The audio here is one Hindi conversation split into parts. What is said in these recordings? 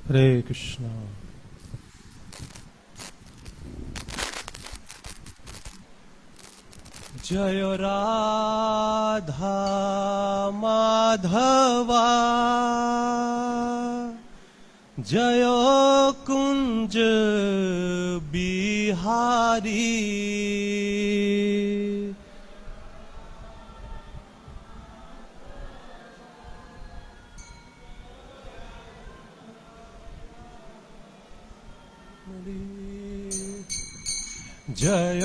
हरे कृष्णा। जय राधा माधवा, जय कुंज बिहारी। जय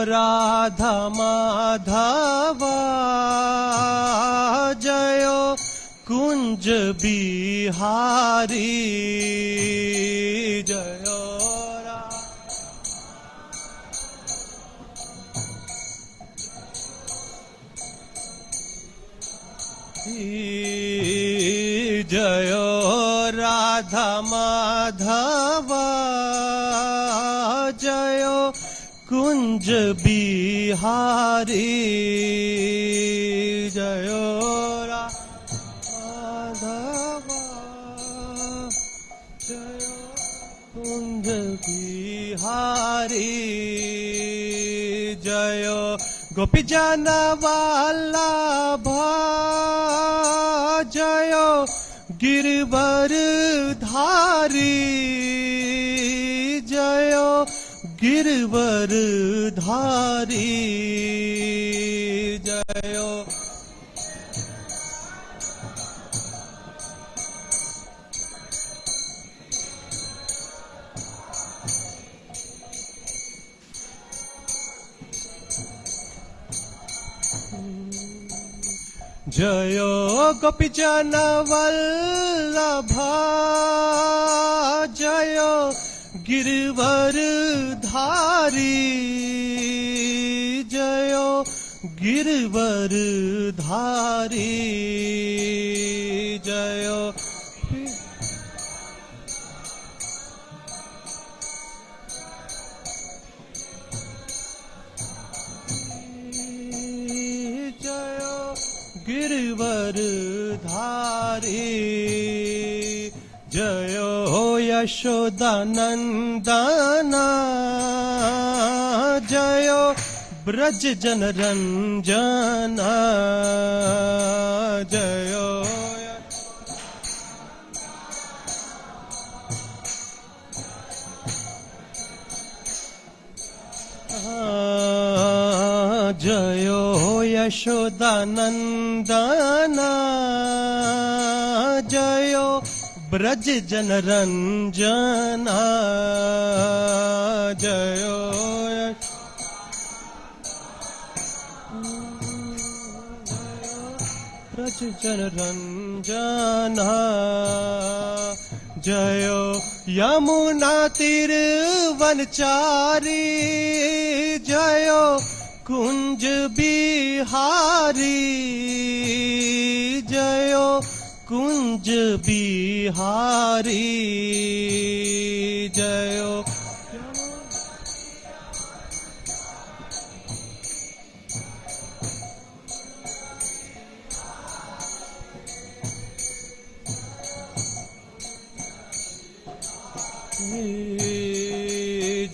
राधा माधवा, जय कुंज बिहारी। जय जय राधा माधवा, जय कुंज बिहारी। जय राधवा, जय कुंज बिहारी। जय गोपीजन वल्लभा, जय गिरवर धारी। जय गिरवर धारी। जय जय गोपीजन वल्लभा, जय गिरवर धारी। जय गिरवर धारी। जय गिरवर धारी। जय यशोदानंदना, जय ब्रज जन रंजना। जय जय यशोदानंदना, जय ब्रज जन रंजना। जय ब्रज जन रंजना। जय यमुना तीर वनचारी, जय कुंज बिहारी। जय कुंज बिहारी। जय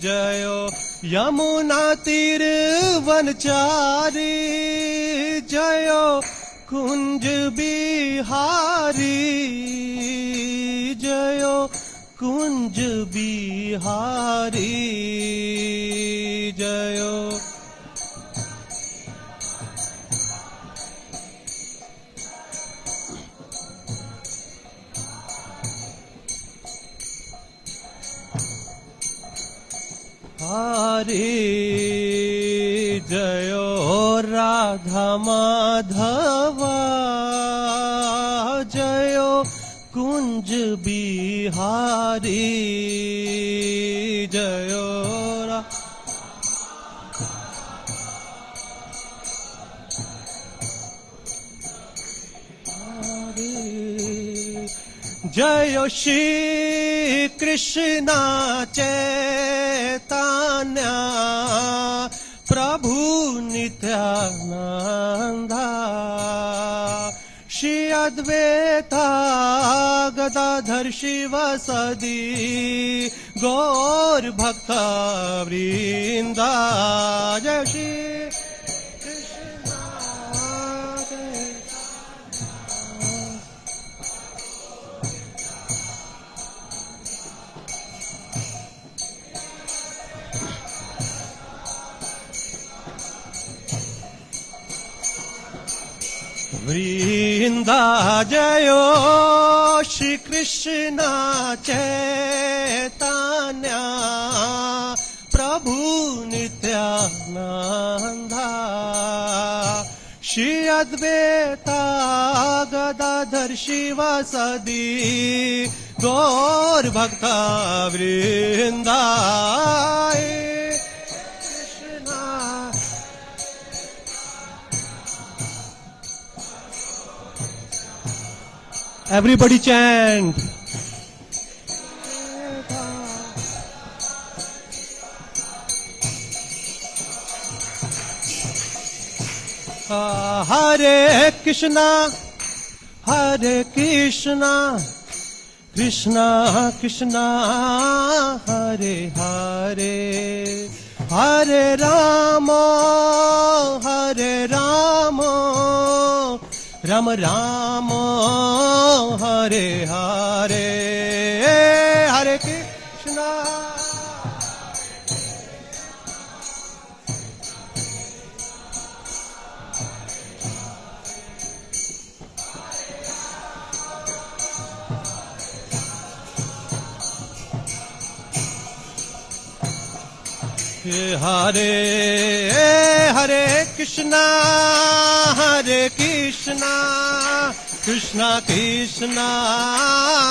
जय यमुना तीर वनचारी, जय कुंज बिहारी। जय कुंज बिहारी। जय हरे। जय राधा माधवा, जय कुंज बिहारी। जय जय श्री कृष्ण चैतन्य प्रभु नित्यानंद, श्री अद्वैता गदाधर शिव सदी गौर भक्त वृंदा जय श्री कृष्ण जय वृंदा जयो श्री कृष्ण चैतन्य प्रभु नित्यानंदा श्री अद्वैता गदाधर शिव सदी गौर भक्त वृंदा Everybody chant. Hare Krishna, Hare Krishna, Krishna Krishna, Hare Hare, Hare Rama, Hare Rama, Rama Rama, Hare Hare, Hare Krishna. Hare Hare Krishna, Hare Krishna, Krishna Krishna,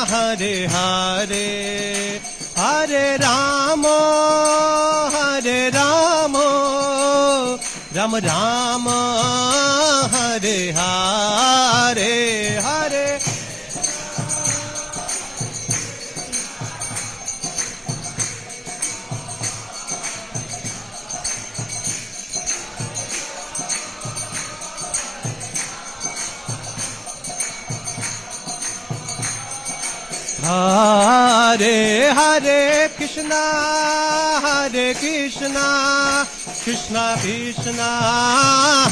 Hare Hare, Hare Rama, Hare Rama, Rama Rama, Hare Hare, Hare Hare Hare Krishna, Hare Krishna, Krishna Krishna,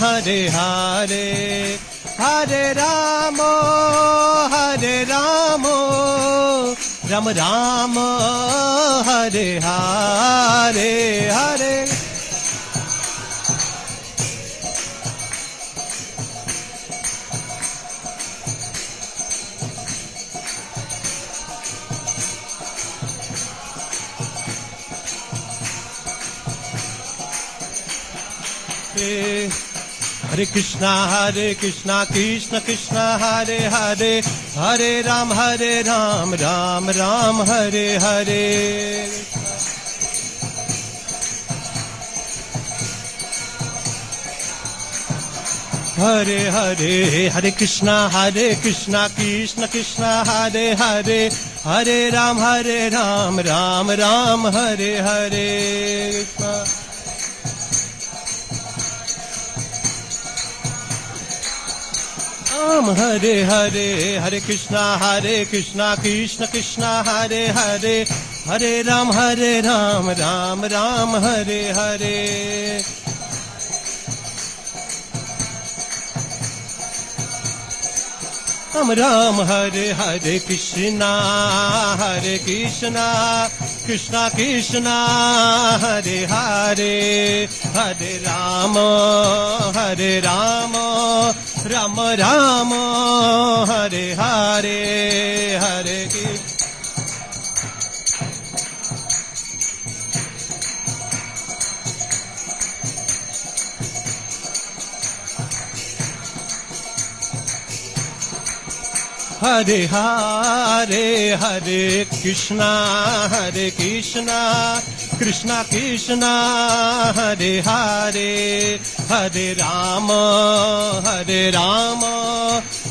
Hare Hare, Hare Rama, Hare Rama, Rama Rama, Hare Hare, Hare Hare Krishna, Krishna Krishna, Hare Hare, Hare Ram, Ram Ram, Hare Hare. Hare Hare, Hare Krishna, Krishna Krishna, Hare Hare, Hare Ram, Ram Ram, Hare Hare. Hare Hare, Hare Krishna, Krishna Krishna, Hare Hare, Hare Ram, Ram Ram, Hare Hare. Ram Ram, Hare Hare Krishna, Krishna Krishna, Hare Hare, Hare Rama, Rama Rama, Hare Hare, Hare Krishna. Hare Hare, Hare Krishna, Krishna Krishna, Hare Hare, Hare Rama,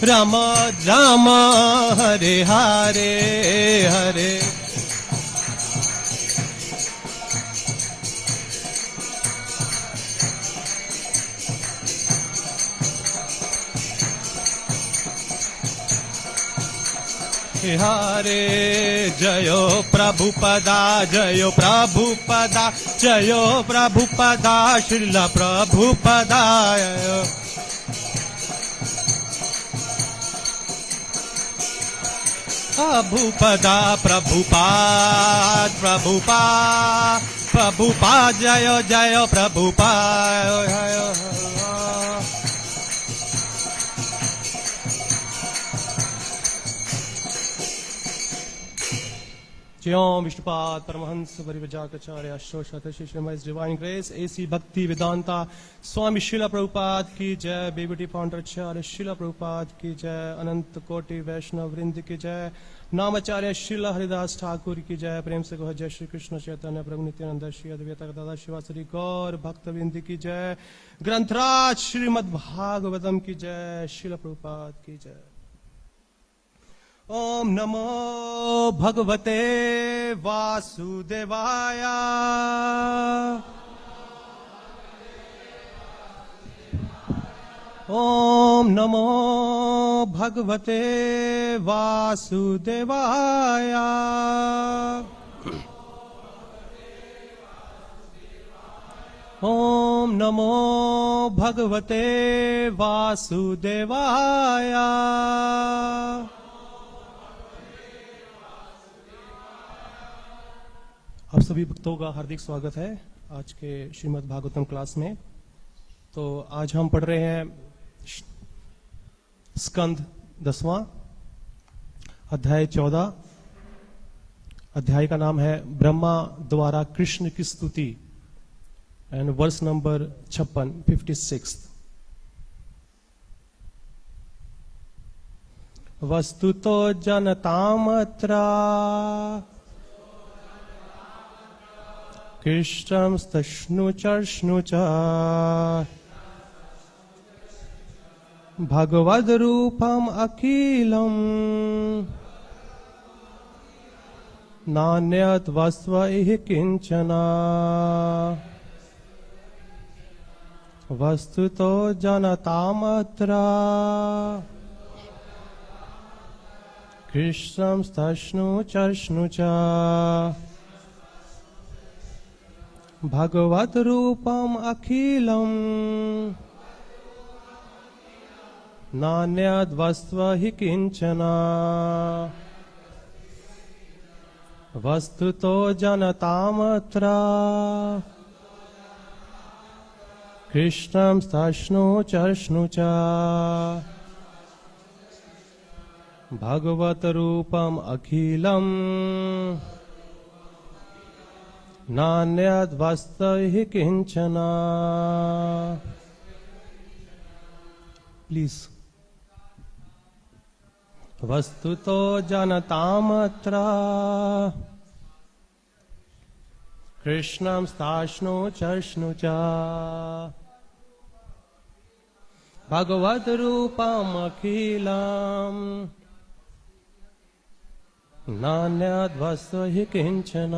Rama Rama, Hare Hare, Hare हरे जयो प्रभुपदा जयो प्रभुपदा जयो प्रभुपदा श्रील प्रभुपदा प्रभुपदा प्रभुपाद प्रभुपाद प्रभुपाद जय जय प्रभुपाद ज्यों विष्णुपाद परमहंस परिव्राजकाचार्य अशोक Srimad divine grace A C Bhaktivedanta स्वामी शिला प्रभुपाद की जय बेबीटी फाउंडर आचार्य शिला प्रभुपाद की जय अनंत कोटि वैष्णव वृंद की जय नामाचार्य शिला हरिदास ठाकुर की जय प्रेम से कहो जय श्री कृष्ण चैतन्य प्रभु नित्यानंद श्री अद्वैत दादा शिवासरी गौर भक्त वृंद की जय ग्रंथराज श्रीमद् भागवतम की जय शिला प्रभुपाद की जय। ओम नमो भगवते वासुदेवाय ओम नमो भगवते वासुदेवाय ओम नमो भगवते वासुदेवाय। आप सभी भक्तों का हार्दिक स्वागत है आज के श्रीमद् भागवतम क्लास में। तो आज हम पढ़ रहे हैं स्कंद 10वां अध्याय 14। अध्याय का नाम है ब्रह्मा द्वारा कृष्ण की स्तुति एंड वर्स नंबर 56। वस्तुतो जनतामत्रा कृष्णं स्तश्नुचर्ष्णुच भगवद्रूपम् अखिलम् नान्यत् वस्त्वैः किञ्चन वस्तुतो जनतामत्र कृष्णं स्तश्नुचर्ष्णुच भगवत रूपम अखिलम नान्यद् वस्त्वहि किंचन वस्तुतो जनतामत्र कृष्णं स्तश्नुचर्ष्णुच भगवत रूपम अखिलम नान्यद् वस्त्वहि किंचन। प्लीज। वस्तुतो जनतामत्र कृष्णं स्तश्नुचर्ष्णुच भगवद् रूपम् अखिलम् नान्यद् वस्त्वहि किंचन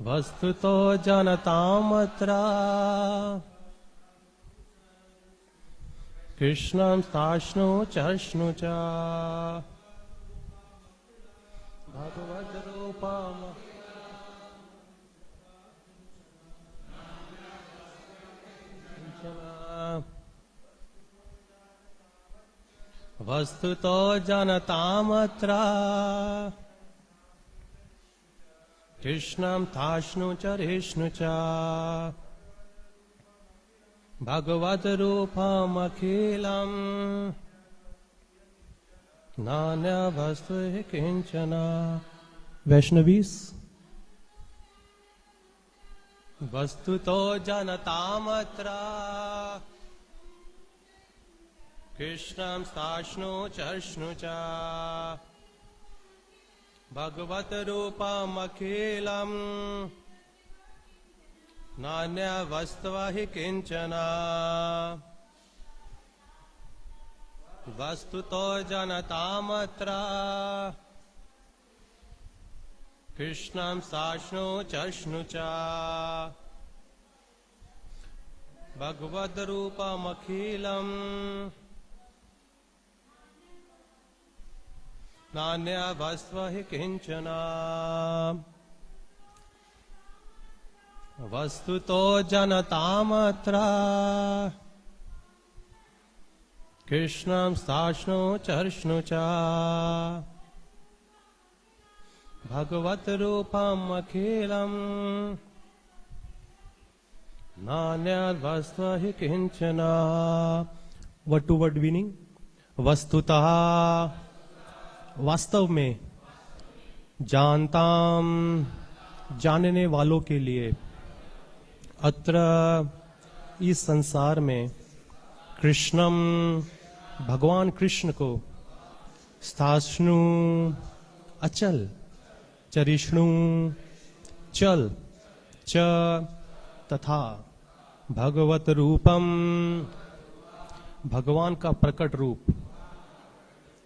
वस्तुतो जनतामत्र कृष्णं स्तश्नुचर्ष्णुच भगवद् रूपम् वस्तुतो जनतामत्र कृष्णं स्तश्नुचर्ष्णुच भगवद् रूपम् अखिलम् नान्यद् वस्त्वहि किंचन। वैष्णवीस। वस्तुतो जनतामत्र कृष्णं स्तश्नुचर्ष्णुच भगवत रूपम् अखिलम् नान्यद् वस्त्वहि किंचन वस्तुतो जनतामत्र कृष्णं स्तश्नुचर्ष्णुच भगवद् रूपम् अखिलम् नान्या वस्तु हि किंचन वस्तुतो जनतामत्र कृष्णं स्थाष्णु चर्ष्णु च भगवत रूपम अखिलम नान्यद् वस्तु हि किंचन। वर्ड टू वर्ड मीनिंग, वस्तुतः वास्तव में, जानताम जानने वालों के लिए, अत्र इस संसार में, कृष्णम भगवान कृष्ण को, स्थाष्णु अचल, चरिष्णु चल, च तथा, भगवत रूपम भगवान का प्रकट रूप,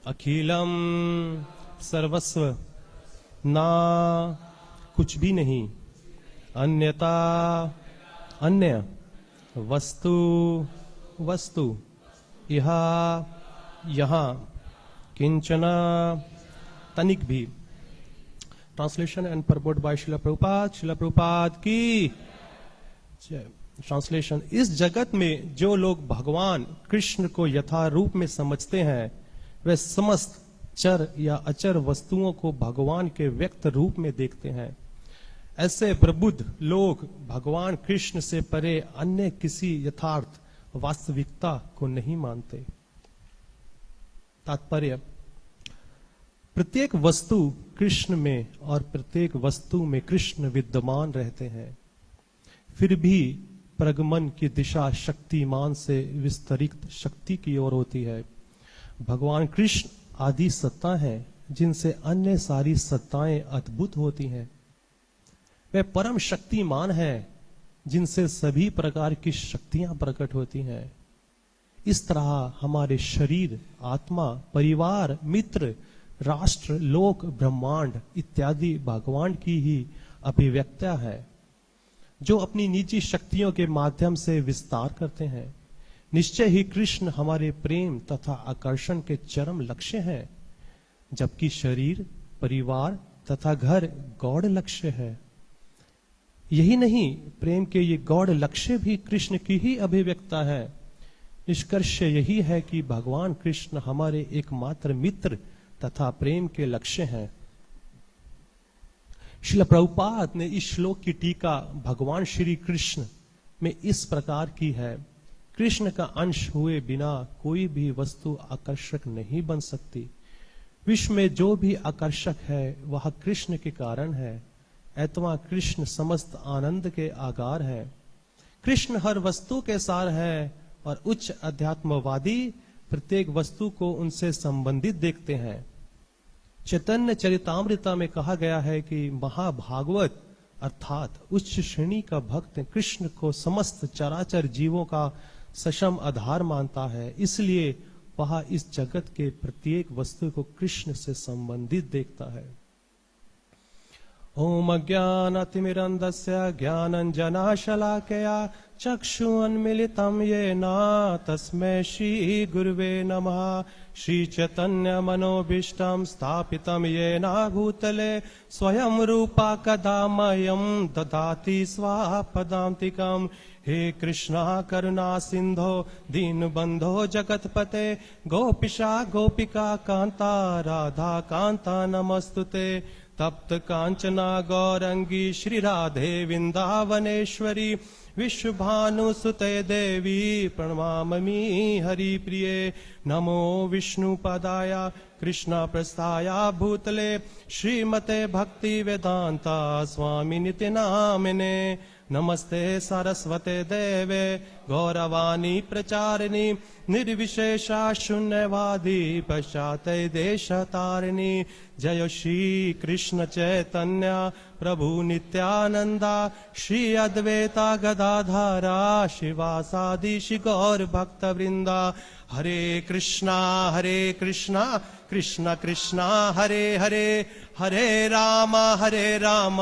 अखिलम सर्वस्व, ना कुछ भी नहीं, अन्यता अन्य, वस्तु वस्तु, यह यहाँ, किंचन तनिक भी। Translation and purport by Srila Prabhupada. Srila Prabhupada की ट्रांसलेशन, इस जगत में जो लोग भगवान कृष्ण को यथा रूप में समझते हैं, वे समस्त चर या अचर वस्तुओं को भगवान के व्यक्त रूप में देखते हैं। ऐसे प्रबुद्ध लोग भगवान कृष्ण से परे अन्य किसी यथार्थ वास्तविकता को नहीं मानते। तात्पर्य, प्रत्येक वस्तु कृष्ण में और प्रत्येक वस्तु में कृष्ण विद्यमान रहते हैं, फिर भी प्रगमन की दिशा शक्तिमान से विस्तरित शक्ति की ओर होती है। भगवान कृष्ण आदि सत्ता है जिनसे अन्य सारी सत्ताएं अद्भुत होती हैं। वे परम शक्तिमान है जिनसे सभी प्रकार की शक्तियां प्रकट होती हैं। इस तरह हमारे शरीर, आत्मा, परिवार, मित्र, राष्ट्र, लोक, ब्रह्मांड इत्यादि भगवान की ही अभिव्यक्तियां है, जो अपनी निजी शक्तियों के माध्यम से विस्तार करते हैं। निश्चय ही कृष्ण हमारे प्रेम तथा आकर्षण के चरम लक्ष्य हैं, जबकि शरीर, परिवार तथा घर गौड़ लक्ष्य है। यही नहीं, प्रेम के ये गौड़ लक्ष्य भी कृष्ण की ही अभिव्यक्ता है। निष्कर्ष यही है कि भगवान कृष्ण हमारे एकमात्र मित्र तथा प्रेम के लक्ष्य हैं। श्रील प्रभुपाद ने इस श्लोक की टीका भगवान श्री कृष्ण में इस प्रकार की है: कृष्ण का अंश हुए बिना कोई भी वस्तु आकर्षक नहीं बन सकती। विश्व में जो भी आकर्षक है वह कृष्ण के कारण है, अथवा कृष्ण समस्त आनंद के आगार है। कृष्ण हर वस्तु के सार है और उच्च अध्यात्मवादी प्रत्येक वस्तु को उनसे संबंधित देखते हैं। चैतन्य चरितामृता में कहा गया है कि महाभागवत अर्थात उच्च श्रेणी का भक्त कृष्ण को समस्त चराचर जीवों का सक्षम आधार मानता है, इसलिए वह इस जगत के प्रत्येक वस्तु को कृष्ण से संबंधित देखता है। ओम अज्ञानतिमिरन्धस्य ज्ञानञ्जनशलाकया चक्षुन्मीलितं येन तस्मै श्री गुरुवे नमः। श्रीचैतन्यमनोभीष्टं स्थापितं येन भूतले स्वयं रूपा कदा मह्यं ददाति स्वापदान्तिकम्। हे कृष्णा करुणा सिंधो दीनबंधो जगतपते गोपिशा गोपिका कांता राधा कांता नमस्तुते। तप्त कांचना गौरंगी श्री राधे वृंदावनेश्वरी विश्वभानुसुते देवी प्रणमामि हरिप्रिये। नमो विष्णुपदाय कृष्ण प्रस्थाय भूतले श्रीमते भक्ति वेदांता स्वामिनिति नामिने। नमस्ते सरस्वते देवे गौरवाणी प्रचारिणी निर्विशेषा शून्यवादी पश्चाते देशतारिणी। जय श्री कृष्ण चैतन्य प्रभु नित्यानंदा श्री अद्वैता गदाधारा शिवासादि श्री गौर भक्त वृंदा। हरे कृष्णा कृष्ण कृष्णा हरे हरे हरे राम राम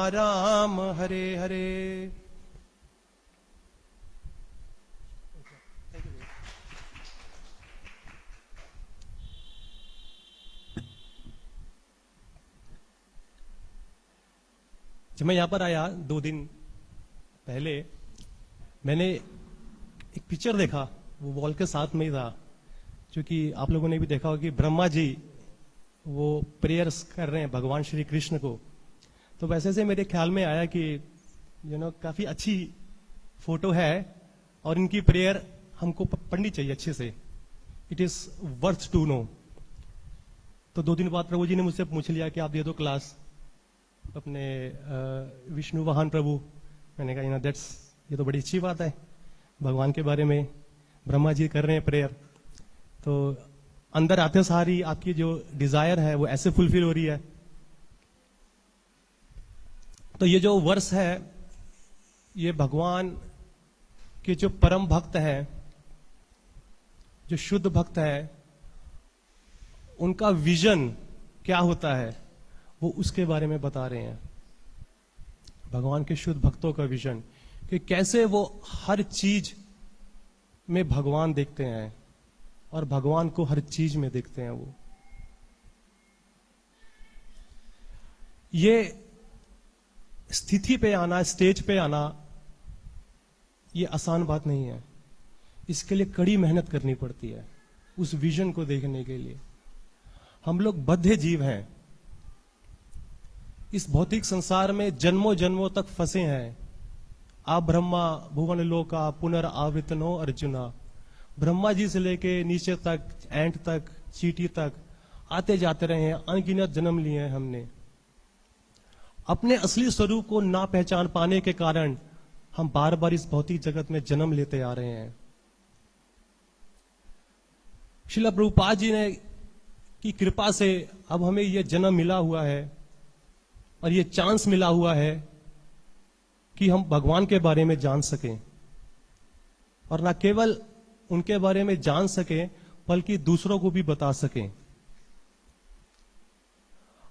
राम हरे हरे। जब मैं यहाँ पर आया 2 दिन पहले, मैंने एक पिक्चर देखा, वो वॉल के साथ में ही था, क्योंकि आप लोगों ने भी देखा होगा कि ब्रह्मा जी वो प्रेयर्स कर रहे हैं भगवान श्री कृष्ण को। तो वैसे से मेरे ख्याल में आया कि काफी अच्छी फोटो है और इनकी प्रेयर हमको पढ़नी चाहिए अच्छे से। It is worth to know. तो 2 दिन बाद प्रभु जी ने मुझसे पूछ लिया कि आप दे दो क्लास अपने विष्णु वाहन प्रभु। मैंने कहा दैट्स, ये तो बड़ी अच्छी बात है, भगवान के बारे में ब्रह्मा जी कर रहे हैं प्रेयर, तो अंदर आते सारी आपकी जो डिजायर है वो ऐसे फुलफिल हो रही है। तो ये जो वर्ष है, ये भगवान के जो परम भक्त है, जो शुद्ध भक्त है, उनका विजन क्या होता है वो उसके बारे में बता रहे हैं। भगवान के शुद्ध भक्तों का विजन कि कैसे वो हर चीज में भगवान देखते हैं और भगवान को हर चीज में देखते हैं। वो ये स्थिति पे आना, स्टेज पे आना, ये आसान बात नहीं है। इसके लिए कड़ी मेहनत करनी पड़ती है, उस विजन को देखने के लिए। हम लोग बद्ध जीव हैं, इस भौतिक संसार में जन्मों जन्मों तक फंसे हैं। आप ब्रह्मा भुवन लोका पुनरावृतनो अर्जुना। ब्रह्मा जी से लेके नीचे तक, एंट तक, चींटी तक आते जाते रहे हैं, अनगिनत जन्म लिए हैं हमने। अपने असली स्वरूप को ना पहचान पाने के कारण हम बार बार इस भौतिक जगत में जन्म लेते आ रहे हैं। श्रील प्रभुपाद जी ने की कृपा से अब हमें यह जन्म मिला हुआ है और ये चांस मिला हुआ है कि हम भगवान के बारे में जान सकें, और ना केवल उनके बारे में जान सकें बल्कि दूसरों को भी बता सकें।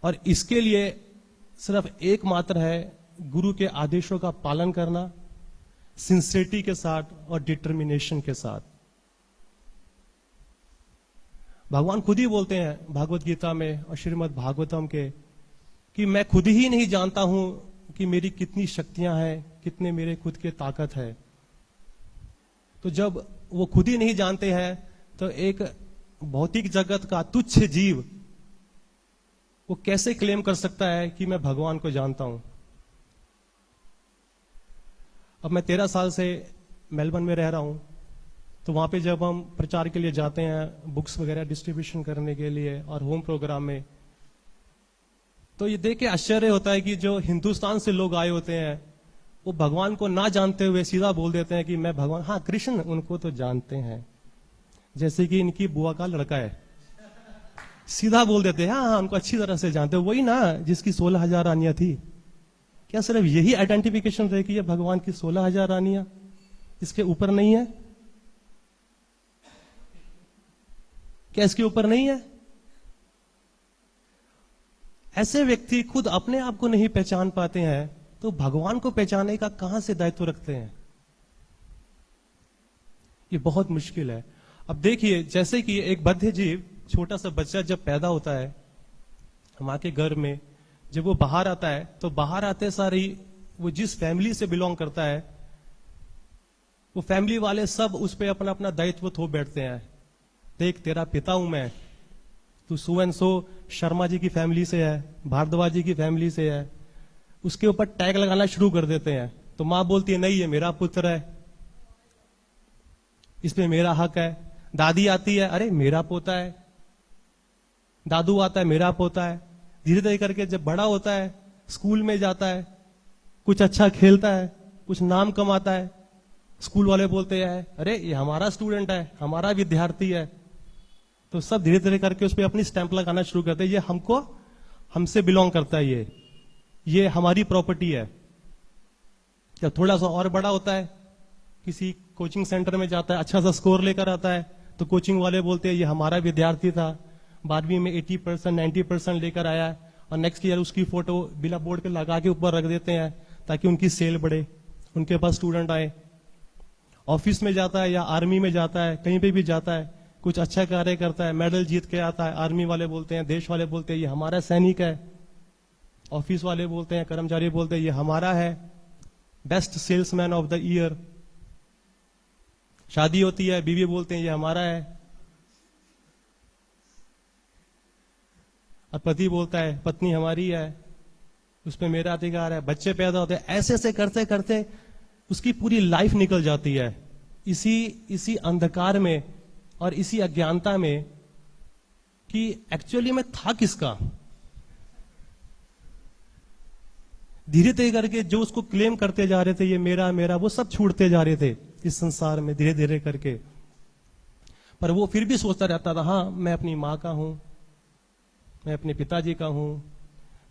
और इसके लिए सिर्फ एकमात्र है गुरु के आदेशों का पालन करना, सिंसियरिटी के साथ और डिटर्मिनेशन के साथ। भगवान खुद ही बोलते हैं भागवत गीता में और श्रीमद् भागवतम के कि मैं खुद ही नहीं जानता हूं कि मेरी कितनी शक्तियां हैं, कितने मेरे खुद के ताकत है। तो जब वो खुद ही नहीं जानते हैं तो एक भौतिक जगत का तुच्छ जीव वो कैसे क्लेम कर सकता है कि मैं भगवान को जानता हूं। अब मैं 13 साल से मेलबर्न में रह रहा हूं, तो वहां पे जब हम प्रचार के लिए जाते हैं, बुक्स वगैरह डिस्ट्रीब्यूशन करने के लिए और होम प्रोग्राम में, तो ये देख के आश्चर्य होता है कि जो हिंदुस्तान से लोग आए होते हैं वो भगवान को ना जानते हुए सीधा बोल देते हैं कि मैं भगवान, हाँ कृष्ण उनको तो जानते हैं, जैसे कि इनकी बुआ का लड़का है, सीधा बोल देते हैं हाँ उनको अच्छी तरह से जानते हैं, वही ना जिसकी 16,000 रानियां थी। क्या सिर्फ यही आइडेंटिफिकेशन रहेगी है भगवान की 16,000 रानियां, इसके ऊपर नहीं है? क्या इसके ऊपर नहीं है? ऐसे व्यक्ति खुद अपने आप को नहीं पहचान पाते हैं तो भगवान को पहचानने का कहां से दायित्व रखते हैं? ये बहुत मुश्किल है। अब देखिए, जैसे कि एक बद्ध जीव, छोटा सा बच्चा जब पैदा होता है मां के घर में, जब वो बाहर आता है तो बाहर आते सारी वो जिस फैमिली से बिलोंग करता है वो फैमिली वाले सब उस पर अपना अपना दायित्व थोप बैठते हैं। देख तेरा पिता हूं मैं, तू so and so Sharma ji की फैमिली से है, भारद्वाज जी की फैमिली से है, उसके ऊपर टैग लगाना शुरू कर देते हैं। तो मां बोलती है नहीं ये मेरा पुत्र है, इसमें मेरा हक है। दादी आती है, अरे मेरा पोता है। दादू आता है, मेरा पोता है। धीरे धीरे करके जब बड़ा होता है, स्कूल में जाता है, कुछ अच्छा खेलता है, कुछ नाम कमाता है, स्कूल वाले बोलते हैं अरे ये हमारा स्टूडेंट है, हमारा विद्यार्थी है। तो सब धीरे धीरे करके उस पर अपनी स्टैंप लगाना शुरू करते हैं, ये हमसे बिलोंग करता है, ये हमारी प्रॉपर्टी है। जब थोड़ा सा और बड़ा होता है, किसी कोचिंग सेंटर में जाता है, अच्छा सा स्कोर लेकर आता है, तो कोचिंग वाले बोलते हैं ये हमारा विद्यार्थी था, 12वीं में 80% 90% लेकर आया है, और नेक्स्ट ईयर उसकी फोटो बिला बोर्ड पे लगा के ऊपर रख देते हैं ताकि उनकी सेल बढ़े, उनके पास स्टूडेंट आए। ऑफिस में जाता है या आर्मी में जाता है, कहीं पे भी जाता है, कुछ अच्छा कार्य करता है, मेडल जीत के आता है, आर्मी वाले बोलते हैं, देश वाले बोलते हैं ये हमारा सैनिक है। ऑफिस वाले बोलते हैं, कर्मचारी बोलते हैं ये हमारा है, best salesman of the year. शादी होती है, बीवी बोलते हैं ये हमारा है, और पति बोलता है पत्नी हमारी है, उस पर मेरा अधिकार है। बच्चे पैदा होते हैं, ऐसे ऐसे करते करते उसकी पूरी लाइफ निकल जाती है इसी अंधकार में और इसी अज्ञानता में कि एक्चुअली में था किसका। धीरे धीरे करके जो उसको क्लेम करते जा रहे थे ये मेरा मेरा, वो सब छूटते जा रहे थे इस संसार में धीरे धीरे करके। पर वो फिर भी सोचता रहता था, हाँ मैं अपनी माँ का हूं, मैं अपने पिताजी का हूं,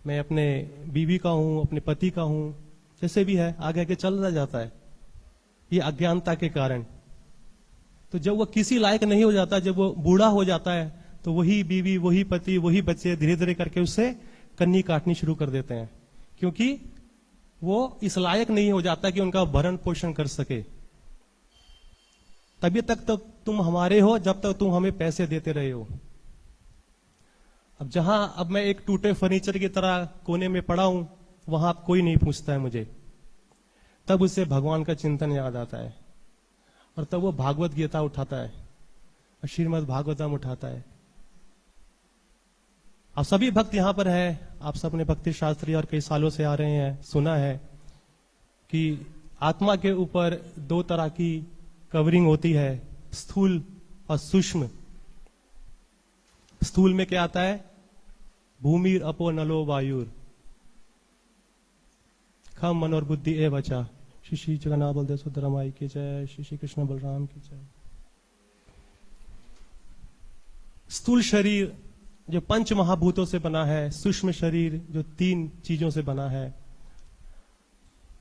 मैं अपने बीवी का हूं, अपने पति का हूं, जैसे भी है आगे आगे चलता जाता है ये अज्ञानता के कारण। तो जब वो किसी लायक नहीं हो जाता, जब वो बूढ़ा हो जाता है, तो वही बीवी, वही पति, वही बच्चे धीरे धीरे करके उससे कन्नी काटनी शुरू कर देते हैं, क्योंकि वो इस लायक नहीं हो जाता कि उनका भरण पोषण कर सके। तभी तक तो तुम हमारे हो जब तक तुम हमें पैसे देते रहे हो। अब मैं एक टूटे फर्नीचर की तरह कोने में पड़ा हूं, वहां अब कोई नहीं पूछता है मुझे, तब उसे भगवान का चिंतन याद आता है, और तब वो भागवत गीता उठाता है और श्रीमद् भागवतम उठाता है। आप सभी भक्त यहां पर है, आप सब ने भक्ति शास्त्री और कई सालों से आ रहे हैं, सुना है कि आत्मा के ऊपर दो तरह की कवरिंग होती है, स्थूल और सूक्ष्म। स्थूल में क्या आता है? भूमिर अपो नलो वायुर, खम मन और बुद्धि ए वचा। श्री श्री जगन्नाथ बलदेव सुंदरमाई की जय, श्री श्री कृष्ण बलराम की जय। स्थूल शरीर जो पंच महाभूतों से बना है, सूक्ष्म शरीर जो 3 चीजों से बना है।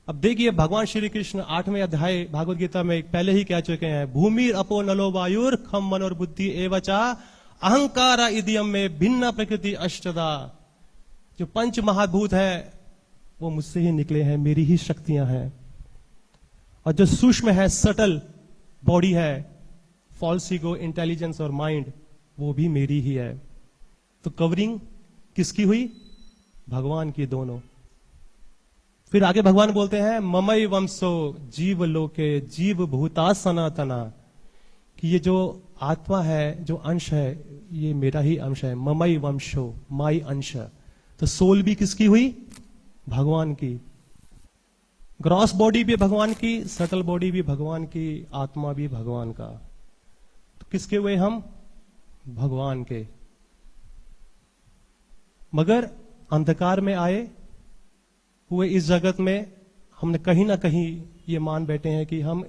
अब देखिए भगवान श्री कृष्ण 8वें अध्याय भागवत गीता में पहले ही कह चुके हैं, भूमिर अपो नलो वायुर खम मन और बुद्धि एवचा अहंकार इदियम में भिन्न प्रकृति अष्टदा। जो पंच महाभूत है वो मुझसे ही निकले हैं, मेरी ही शक्तियां हैं। और जो सूक्ष्म है, सटल बॉडी है, फॉल्स ईगो, इंटेलिजेंस और माइंड, वो भी मेरी ही है। तो कवरिंग किसकी हुई? भगवान की दोनों। फिर आगे भगवान बोलते हैं ममई वंशो जीव लोके जीव भूता सनातना, कि ये जो आत्मा है, जो अंश है, ये मेरा ही अंश है। ममई वंशो, माई अंश। तो सोल भी किसकी हुई? भगवान की। ग्रॉस बॉडी भी भगवान की, सटल बॉडी भी भगवान की, आत्मा भी भगवान का। तो किसके हुए हम? भगवान के। मगर अंधकार में आए हुए इस जगत में हमने कहीं ना कहीं ये मान बैठे हैं कि हम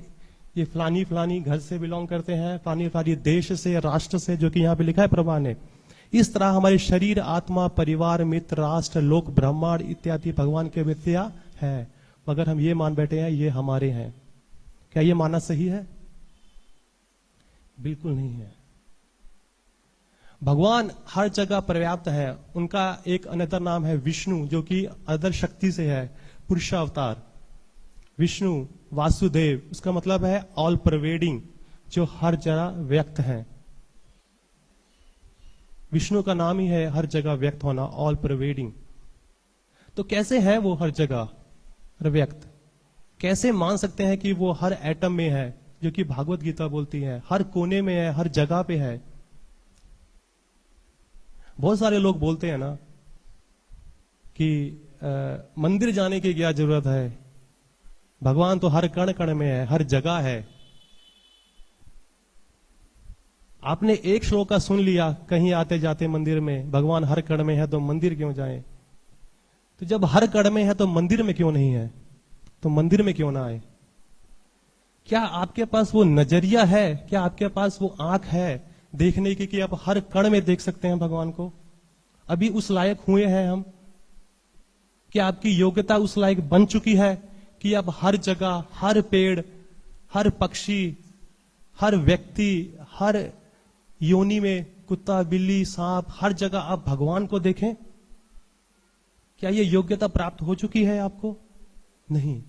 ये फलानी फलानी घर से बिलोंग करते हैं, फलानी फलानी देश से, राष्ट्र से, जो कि यहां पे लिखा है प्रभा ने। इस तरह हमारे शरीर, आत्मा, परिवार, मित्र, राष्ट्र, लोक, ब्रह्मांड इत्यादि भगवान के विद्या है। मगर हम ये मान बैठे हैं ये हमारे हैं। क्या ये मानना सही है? बिल्कुल नहीं है। भगवान हर जगह पर्याप्त है। उनका एक अनदर नाम है विष्णु, जो कि अदर शक्ति से है, पुरुषावतार। विष्णु, वासुदेव, उसका मतलब है ऑल परवेडिंग, जो हर जगह व्यक्त है। विष्णु का नाम ही है हर जगह व्यक्त होना, ऑल परवेडिंग। तो कैसे है वो हर जगह व्यक्त? कैसे मान सकते हैं कि वो हर एटम में है, जो कि भागवत गीता बोलती है, हर कोने में है, हर जगह पे है। बहुत सारे लोग बोलते हैं ना कि मंदिर जाने की क्या जरूरत है, भगवान तो हर कण कण में है, हर जगह है। आपने एक श्लोक का सुन लिया कहीं आते जाते मंदिर में, भगवान हर कण में है तो मंदिर क्यों जाएं? तो जब हर कण में है तो मंदिर में क्यों नहीं है? तो मंदिर में क्यों ना आए? क्या आपके पास वो नजरिया है? क्या आपके पास वो आंख है देखने की कि आप हर कण में देख सकते हैं भगवान को? अभी उस लायक हुए हैं हम? क्या आपकी योग्यता उस लायक बन चुकी है कि आप हर जगह, हर पेड़, हर पक्षी, हर व्यक्ति, हर योनि में, कुत्ता, बिल्ली, सांप, हर जगह आप भगवान को देखें? क्या ये योग्यता प्राप्त हो चुकी है आपको? नहीं,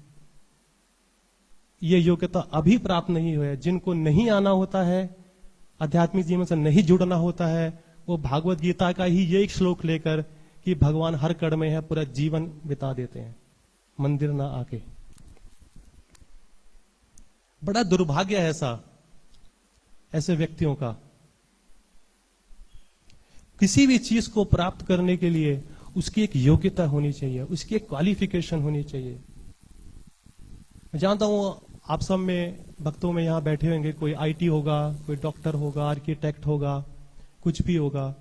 ये योग्यता अभी प्राप्त नहीं हुई है। जिनको नहीं आना होता है, आध्यात्मिक जीवन से नहीं जुड़ना होता है, वो भागवत गीता का ही ये एक श्लोक लेकर कि भगवान हर कण में है, पूरा जीवन बिता देते हैं मंदिर ना आके। बड़ा दुर्भाग्य है ऐसे व्यक्तियों का। किसी भी चीज को प्राप्त करने के लिए उसकी एक योग्यता होनी चाहिए, उसकी एक क्वालिफिकेशन होनी चाहिए। मैं जानता हूं आप सब में भक्तों में यहां बैठे होंगे, कोई आईटी होगा, कोई डॉक्टर होगा, आर्किटेक्ट होगा, कुछ भी होगा।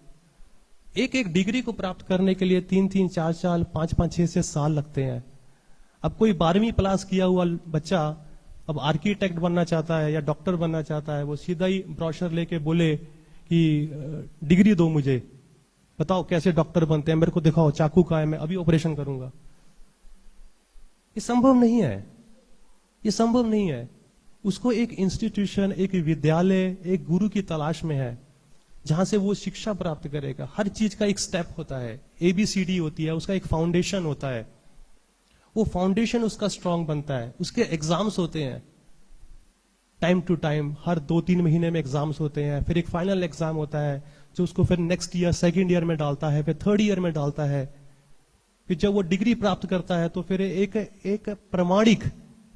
एक एक डिग्री को प्राप्त करने के लिए 3-3, 4-4, 5-5, 6-6 साल लगते हैं। अब कोई 12वीं पास किया हुआ बच्चा अब आर्किटेक्ट बनना चाहता है या डॉक्टर बनना चाहता है, वो सीधा ही ब्रोशर लेके बोले कि डिग्री दो मुझे, बताओ कैसे डॉक्टर बनते हैं, मेरे को दिखाओ, चाकू का है, मैं अभी ऑपरेशन करूंगा। ये संभव नहीं है, ये संभव नहीं है। उसको एक इंस्टीट्यूशन, एक विद्यालय, एक गुरु की तलाश में है जहां से वो शिक्षा प्राप्त करेगा। हर चीज का एक स्टेप होता है, ABCD होती है, उसका एक फाउंडेशन होता है। वो फाउंडेशन उसका स्ट्रांग बनता है, उसके एग्जाम्स होते हैं टाइम टू टाइम, हर 2-3 महीने में एग्जाम्स होते हैं। फिर एक फाइनल एग्जाम होता है जो उसको फिर नेक्स्ट ईयर, सेकेंड ईयर में डालता है, फिर थर्ड ईयर में डालता है। फिर जब वो डिग्री प्राप्त करता है तो फिर एक प्रमाणिक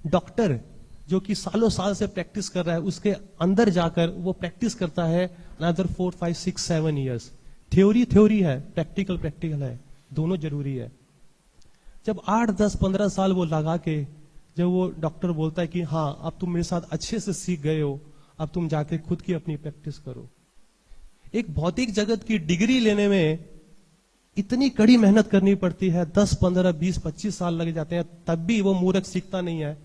डॉक्टर जो कि सालों साल से प्रैक्टिस कर रहा है, उसके अंदर जाकर वो प्रैक्टिस करता है अनदर 4, 5, 6, 7 ईयर्स। थ्योरी है, प्रैक्टिकल है, दोनों जरूरी है। जब 8, 10, 15 साल वो लगा के जब वो डॉक्टर बोलता है कि हाँ अब तुम मेरे साथ अच्छे से सीख गए हो, अब तुम जाके खुद की अपनी प्रैक्टिस करो। एक भौतिक जगत की डिग्री लेने में इतनी कड़ी मेहनत करनी पड़ती है, 10, 15, 20, 25 साल लग जाते हैं, तब भी वो मूर्ख सीखता नहीं है।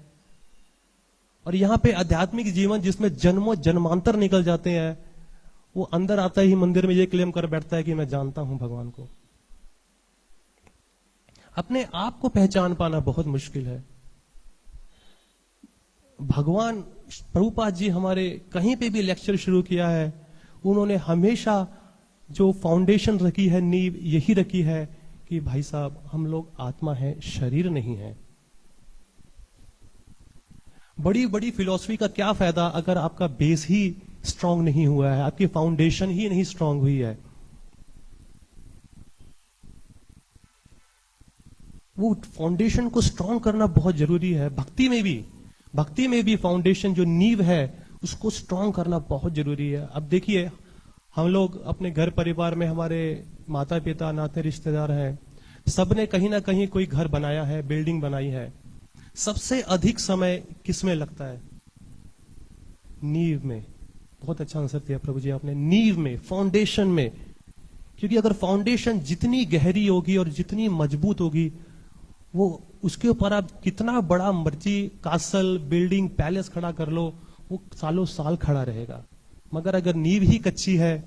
और यहां पे आध्यात्मिक जीवन जिसमें जन्मों जन्मांतर निकल जाते हैं, वो अंदर आता ही मंदिर में ये क्लेम कर बैठता है कि मैं जानता हूं भगवान को। अपने आप को पहचान पाना बहुत मुश्किल है। भगवान प्रभुपाद जी हमारे कहीं पे भी लेक्चर शुरू किया है, उन्होंने हमेशा जो फाउंडेशन रखी है, नींव यही रखी है कि भाई साहब हम लोग आत्मा है, शरीर नहीं है। बड़ी बड़ी फिलॉसफी का क्या फायदा अगर आपका बेस ही स्ट्रांग नहीं हुआ है, आपकी फाउंडेशन ही नहीं स्ट्रांग हुई है। वो फाउंडेशन को स्ट्रांग करना बहुत जरूरी है। भक्ति में भी फाउंडेशन जो नींव है उसको स्ट्रांग करना बहुत जरूरी है। अब देखिए हम लोग अपने घर परिवार में, हमारे माता पिता, नाते रिश्तेदार हैं, सबने कहीं ना कहीं कोई घर बनाया है, बिल्डिंग बनाई है। सबसे अधिक समय किसमें लगता है? नींव में। बहुत अच्छा आंसर दिया प्रभु जी आपने, नींव में, फाउंडेशन में। क्योंकि अगर फाउंडेशन जितनी गहरी होगी और जितनी मजबूत होगी, वो उसके ऊपर आप कितना बड़ा मर्जी कासल, बिल्डिंग, पैलेस खड़ा कर लो, वो सालों साल खड़ा रहेगा। मगर अगर नींव ही कच्ची है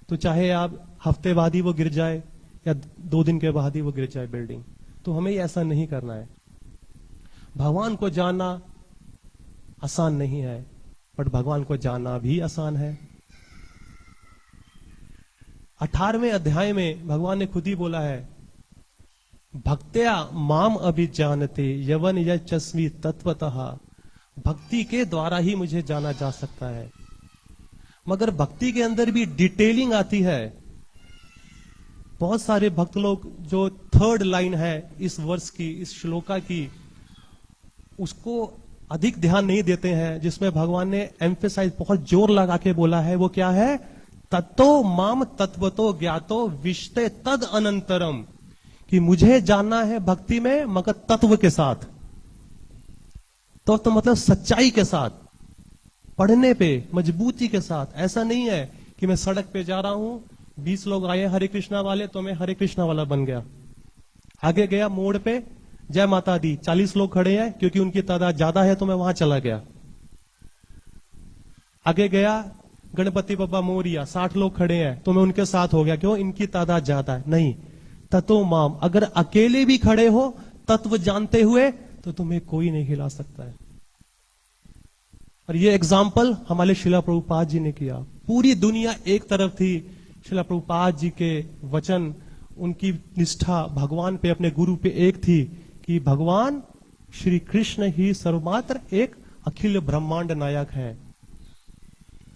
तो चाहे आप हफ्ते बाद ही वो गिर जाए या 2 दिन के बाद ही वो गिर जाए बिल्डिंग। तो हमें ऐसा नहीं करना है। भगवान को जानना आसान नहीं है, बट भगवान को जानना भी आसान है। 18वें अध्याय में भगवान ने खुद ही बोला है, भक्त्या माम अभिजानते यवन यचस्वी तत्वतः। भक्ति के द्वारा ही मुझे जाना जा सकता है। मगर भक्ति के अंदर भी डिटेलिंग आती है। बहुत सारे भक्त लोग जो 3rd लाइन है इस वर्ष की, इस श्लोका की, उसको अधिक ध्यान नहीं देते हैं, जिसमें भगवान ने एम्फेसाइज बहुत जोर लगा के बोला है। वो क्या है? तत्तो माम तत्वतो ज्ञातो विश्ते तद अनंतरम। कि मुझे जानना है भक्ति में, मगर तत्व के साथ। तो मतलब सच्चाई के साथ, पढ़ने पे मजबूती के साथ। ऐसा नहीं है कि मैं सड़क पे जा रहा हूं, 20 लोग आए हरे कृष्णा वाले, तो मैं हरे कृष्णा वाला बन गया। आगे गया मोड़ पे, जय माता दी, 40 लोग खड़े हैं, क्योंकि उनकी तादाद ज्यादा है तो मैं वहां चला गया। आगे गया गणपति बप्पा मोरिया, 60 लोग खड़े हैं तो मैं उनके साथ हो गया, क्यों? इनकी तादाद ज्यादा है। नहीं, तत्व माम। अगर अकेले भी खड़े हो तत्व जानते हुए, तो तुम्हें कोई नहीं हिला सकता है। और ये एग्जाम्पल हमारे शिला प्रभुपाद जी ने किया। पूरी दुनिया एक तरफ थी, शिला प्रभुपाद जी के वचन, उनकी निष्ठा भगवान पे, अपने गुरु पे एक थी कि भगवान श्री कृष्ण ही सर्वमात्र एक अखिल ब्रह्मांड नायक है।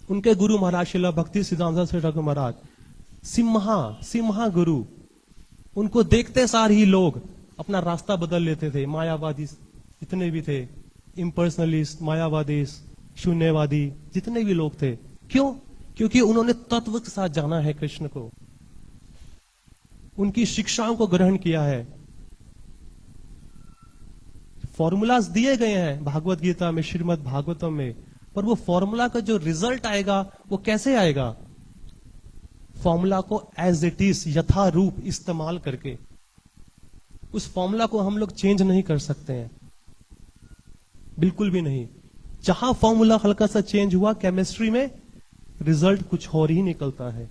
उनके गुरु महाराज शिला भक्ति सिद्धांत सरस्वती ठाकुर महाराज सिम्हा गुरु, उनको देखते सार ही लोग अपना रास्ता बदल लेते थे। मायावादी जितने भी थे, इम्पर्सनलिस्ट, मायावादी, शून्यवादी, जितने भी लोग थे। क्यों? क्योंकि उन्होंने तत्व के साथ जाना है कृष्ण को, उनकी शिक्षाओं को ग्रहण किया है। फॉर्मूलाज दिए गए हैं भागवत गीता में, श्रीमद् भागवतम में, पर वो फॉर्मूला का जो रिजल्ट आएगा वो कैसे आएगा? फॉर्मूला को एज इट इज, यथा रूप इस्तेमाल करके। उस फॉर्मूला को हम लोग चेंज नहीं कर सकते हैं, बिल्कुल भी नहीं। जहां फॉर्मूला हल्का सा चेंज हुआ केमिस्ट्री में, रिजल्ट कुछ और ही निकलता है।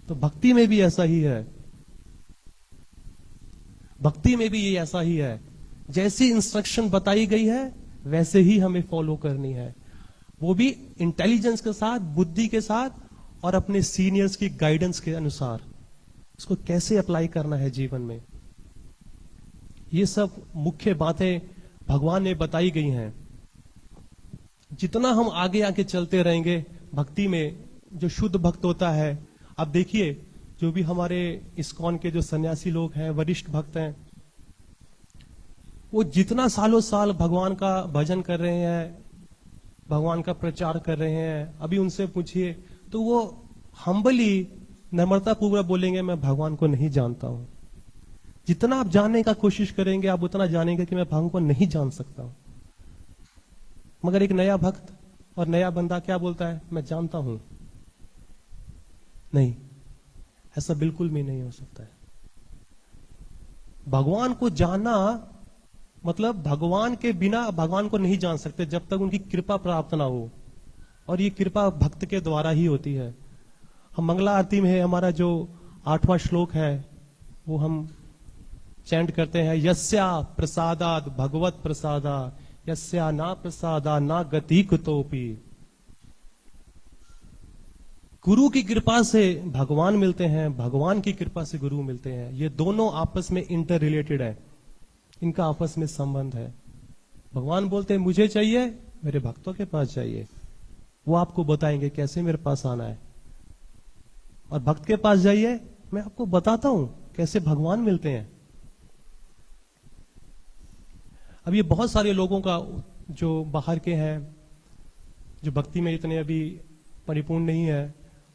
तो भक्ति में भी ऐसा ही है, भक्ति में भी ये ऐसा ही है। जैसी इंस्ट्रक्शन बताई गई है वैसे ही हमें फॉलो करनी है, वो भी इंटेलिजेंस के साथ, बुद्धि के साथ, और अपने सीनियर्स की गाइडेंस के अनुसार। इसको कैसे अप्लाई करना है जीवन में, ये सब मुख्य बातें भगवान ने बताई गई हैं। जितना हम आगे आगे चलते रहेंगे भक्ति में, जो शुद्ध भक्त होता है, आप देखिए जो भी हमारे इस्कॉन के जो सन्यासी लोग हैं, वरिष्ठ भक्त हैं, वो जितना सालों साल भगवान का भजन कर रहे हैं, भगवान का प्रचार कर रहे हैं, अभी उनसे पूछिए तो वो हम्बली, नम्रता पूर्वक बोलेंगे मैं भगवान को नहीं जानता हूं। जितना आप जानने का कोशिश करेंगे आप उतना जानेंगे कि मैं भगवान को नहीं जान सकता हूं। मगर एक नया भक्त और नया बंदा क्या बोलता है? मैं जानता हूं। नहीं, ऐसा बिल्कुल भी नहीं हो सकता है। भगवान को जानना मतलब भगवान के बिना भगवान को नहीं जान सकते जब तक उनकी कृपा प्राप्त ना हो, और ये कृपा भक्त के द्वारा ही होती है। हम मंगला आरती में हमारा जो 8वां श्लोक है वो हम चैंट करते हैं, यस्या प्रसादाद भगवत प्रसादा, यस्या ना प्रसादा ना गति कुतोपि। गुरु की कृपा से भगवान मिलते हैं, भगवान की कृपा से गुरु मिलते हैं। ये दोनों आपस में इंटर रिलेटेड है, इनका आपस में संबंध है। भगवान बोलते हैं मुझे चाहिए, मेरे भक्तों के पास चाहिए, वो आपको बताएंगे कैसे मेरे पास आना है। और भक्त के पास जाइए, मैं आपको बताता हूं कैसे भगवान मिलते हैं। अब ये बहुत सारे लोगों का जो बाहर के हैं, जो भक्ति में इतने अभी परिपूर्ण नहीं है,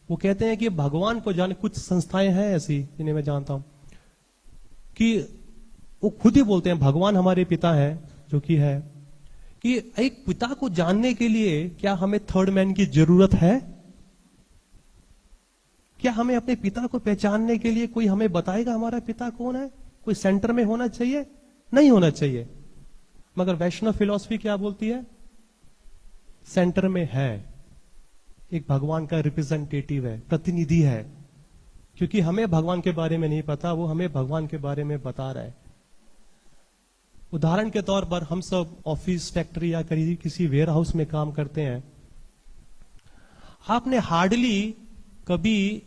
वो कहते हैं कि भगवान को जाने, कुछ संस्थाएं हैं ऐसी जिन्हें मैं जानता हूं कि वो खुद ही बोलते हैं भगवान हमारे पिता है, जो कि है कि एक पिता को जानने के लिए क्या हमें थर्ड मैन की जरूरत है? क्या हमें अपने पिता को पहचानने के लिए कोई हमें बताएगा हमारा पिता कौन है? कोई सेंटर में होना चाहिए? नहीं होना चाहिए। मगर वैष्णव फिलॉसफी क्या बोलती है? सेंटर में है, एक भगवान का रिप्रेजेंटेटिव है, प्रतिनिधि है। क्योंकि हमें भगवान के बारे में नहीं पता, वो हमें भगवान के बारे में बता रहा है। उदाहरण के तौर पर हम सब ऑफिस, फैक्ट्री या किसी वेयर हाउस में काम करते हैं। आपने हार्डली कभी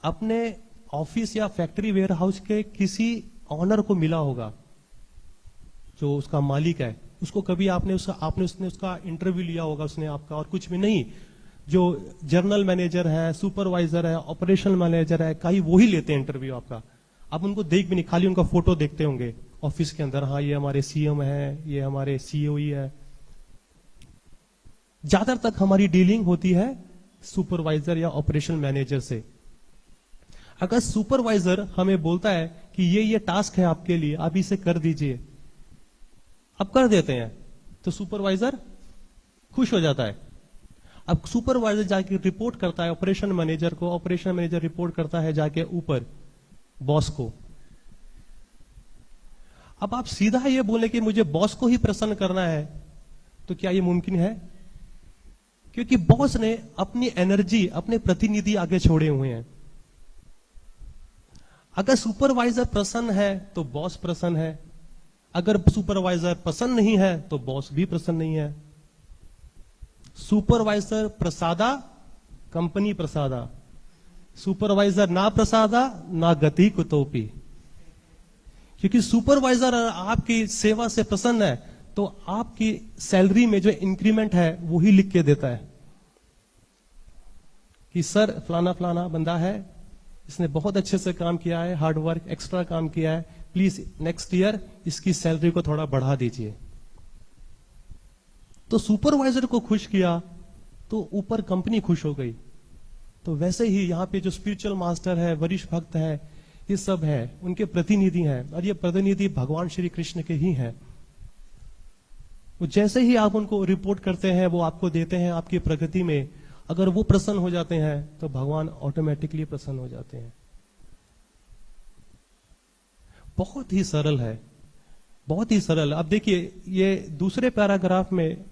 अपने ऑफिस या फैक्ट्री वेयर हाउस के किसी ऑनर को मिला होगा, जो उसका मालिक है, उसको कभी आपने उसका इंटरव्यू लिया होगा उसने आपका, और कुछ भी नहीं। जो जर्नल मैनेजर है, सुपरवाइजर है, ऑपरेशनल मैनेजर है, कहीं वो ही लेते हैं इंटरव्यू आपका। आप उनको देख भी नहीं, खाली उनका फोटो देखते होंगे ऑफिस के अंदर, हाँ ये हमारे सीएम है, ये हमारे सीईओ ही है। ज्यादातर तक हमारी डीलिंग होती है सुपरवाइजर या ऑपरेशन मैनेजर से। अगर सुपरवाइजर हमें बोलता है कि ये टास्क है आपके लिए, आप इसे कर दीजिए, अब कर देते हैं, तो सुपरवाइजर खुश हो जाता है। अब सुपरवाइजर जाके रिपोर्ट करता है ऑपरेशन मैनेजर को, ऑपरेशन मैनेजर रिपोर्ट करता है जाके ऊपर बॉस को। अब आप सीधा ये बोले कि मुझे बॉस को ही प्रसन्न करना है, तो क्या ये मुमकिन है? क्योंकि बॉस ने अपनी एनर्जी, अपने प्रतिनिधि आगे छोड़े हुए हैं। अगर सुपरवाइजर प्रसन्न है तो बॉस प्रसन्न है, अगर सुपरवाइजर पसंद नहीं है तो बॉस भी प्रसन्न नहीं है। सुपरवाइजर प्रसादा, कंपनी प्रसादा। सुपरवाइजर ना प्रसादा, ना गति कुतोपि। क्योंकि सुपरवाइजर आपकी सेवा से प्रसन्न है तो आपकी सैलरी में जो इंक्रीमेंट है वो ही लिख के देता है कि सर फलाना फलाना बंदा है, इसने बहुत अच्छे से काम किया है, हार्ड वर्क, एक्स्ट्रा काम किया है, प्लीज नेक्स्ट ईयर इसकी सैलरी को थोड़ा बढ़ा दीजिए। तो सुपरवाइजर को खुश किया तो ऊपर कंपनी खुश हो गई। तो वैसे ही यहाँ पे जो स्पिरिचुअल मास्टर है, वरिष्ठ भक्त है, ये सब है, उनके प्रतिनिधि हैं, और ये प्रतिनिधि भगवान श्री कृष्ण के ही हैं। वो जैसे ही आप उनको रिपोर्ट करते हैं, वो आपको देते हैं आपकी प्रगति में, अगर वो प्रसन्न हो जाते हैं तो भगवान ऑटोमेटिकली प्रसन्न हो जाते हैं। बहुत ही सरल है, बहुत ही सरल। अब देखिए, ये दूसरे पैराग्राफ में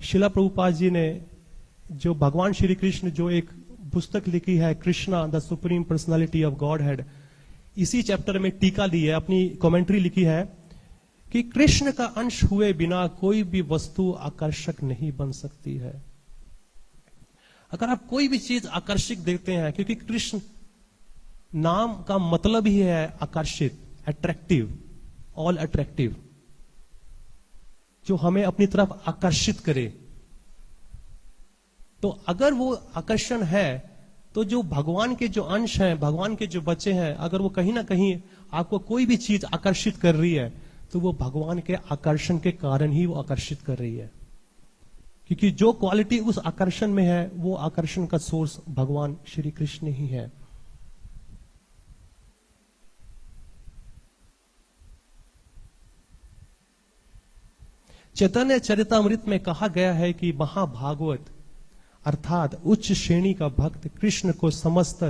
शिला प्रभुपाद जी ने जो भगवान श्री कृष्ण जो एक पुस्तक लिखी है, Krishna the supreme personality of God head, इसी चैप्टर में टीका ली है, अपनी कमेंट्री लिखी है कि कृष्ण का अंश हुए बिना कोई भी वस्तु आकर्षक नहीं बन सकती है। अगर आप कोई भी चीज आकर्षक देखते हैं, क्योंकि कृष्ण नाम का मतलब ही है आकर्षित, अट्रैक्टिव, ऑल अट्रैक्टिव, जो हमें अपनी तरफ आकर्षित करे। तो अगर वो आकर्षण है, तो जो भगवान के जो अंश हैं, भगवान के जो बच्चे हैं, अगर वो कहीं ना कहीं आपको कोई भी चीज आकर्षित कर रही है, तो वो भगवान के आकर्षण के कारण ही वो आकर्षित कर रही है। क्योंकि जो क्वालिटी उस आकर्षण में है, वो आकर्षण का सोर्स भगवान श्री कृष्ण ही है। चैतन्य चरितामृत में कहा गया है कि महाभागवत अर्थात उच्च श्रेणी का भक्त कृष्ण को समस्त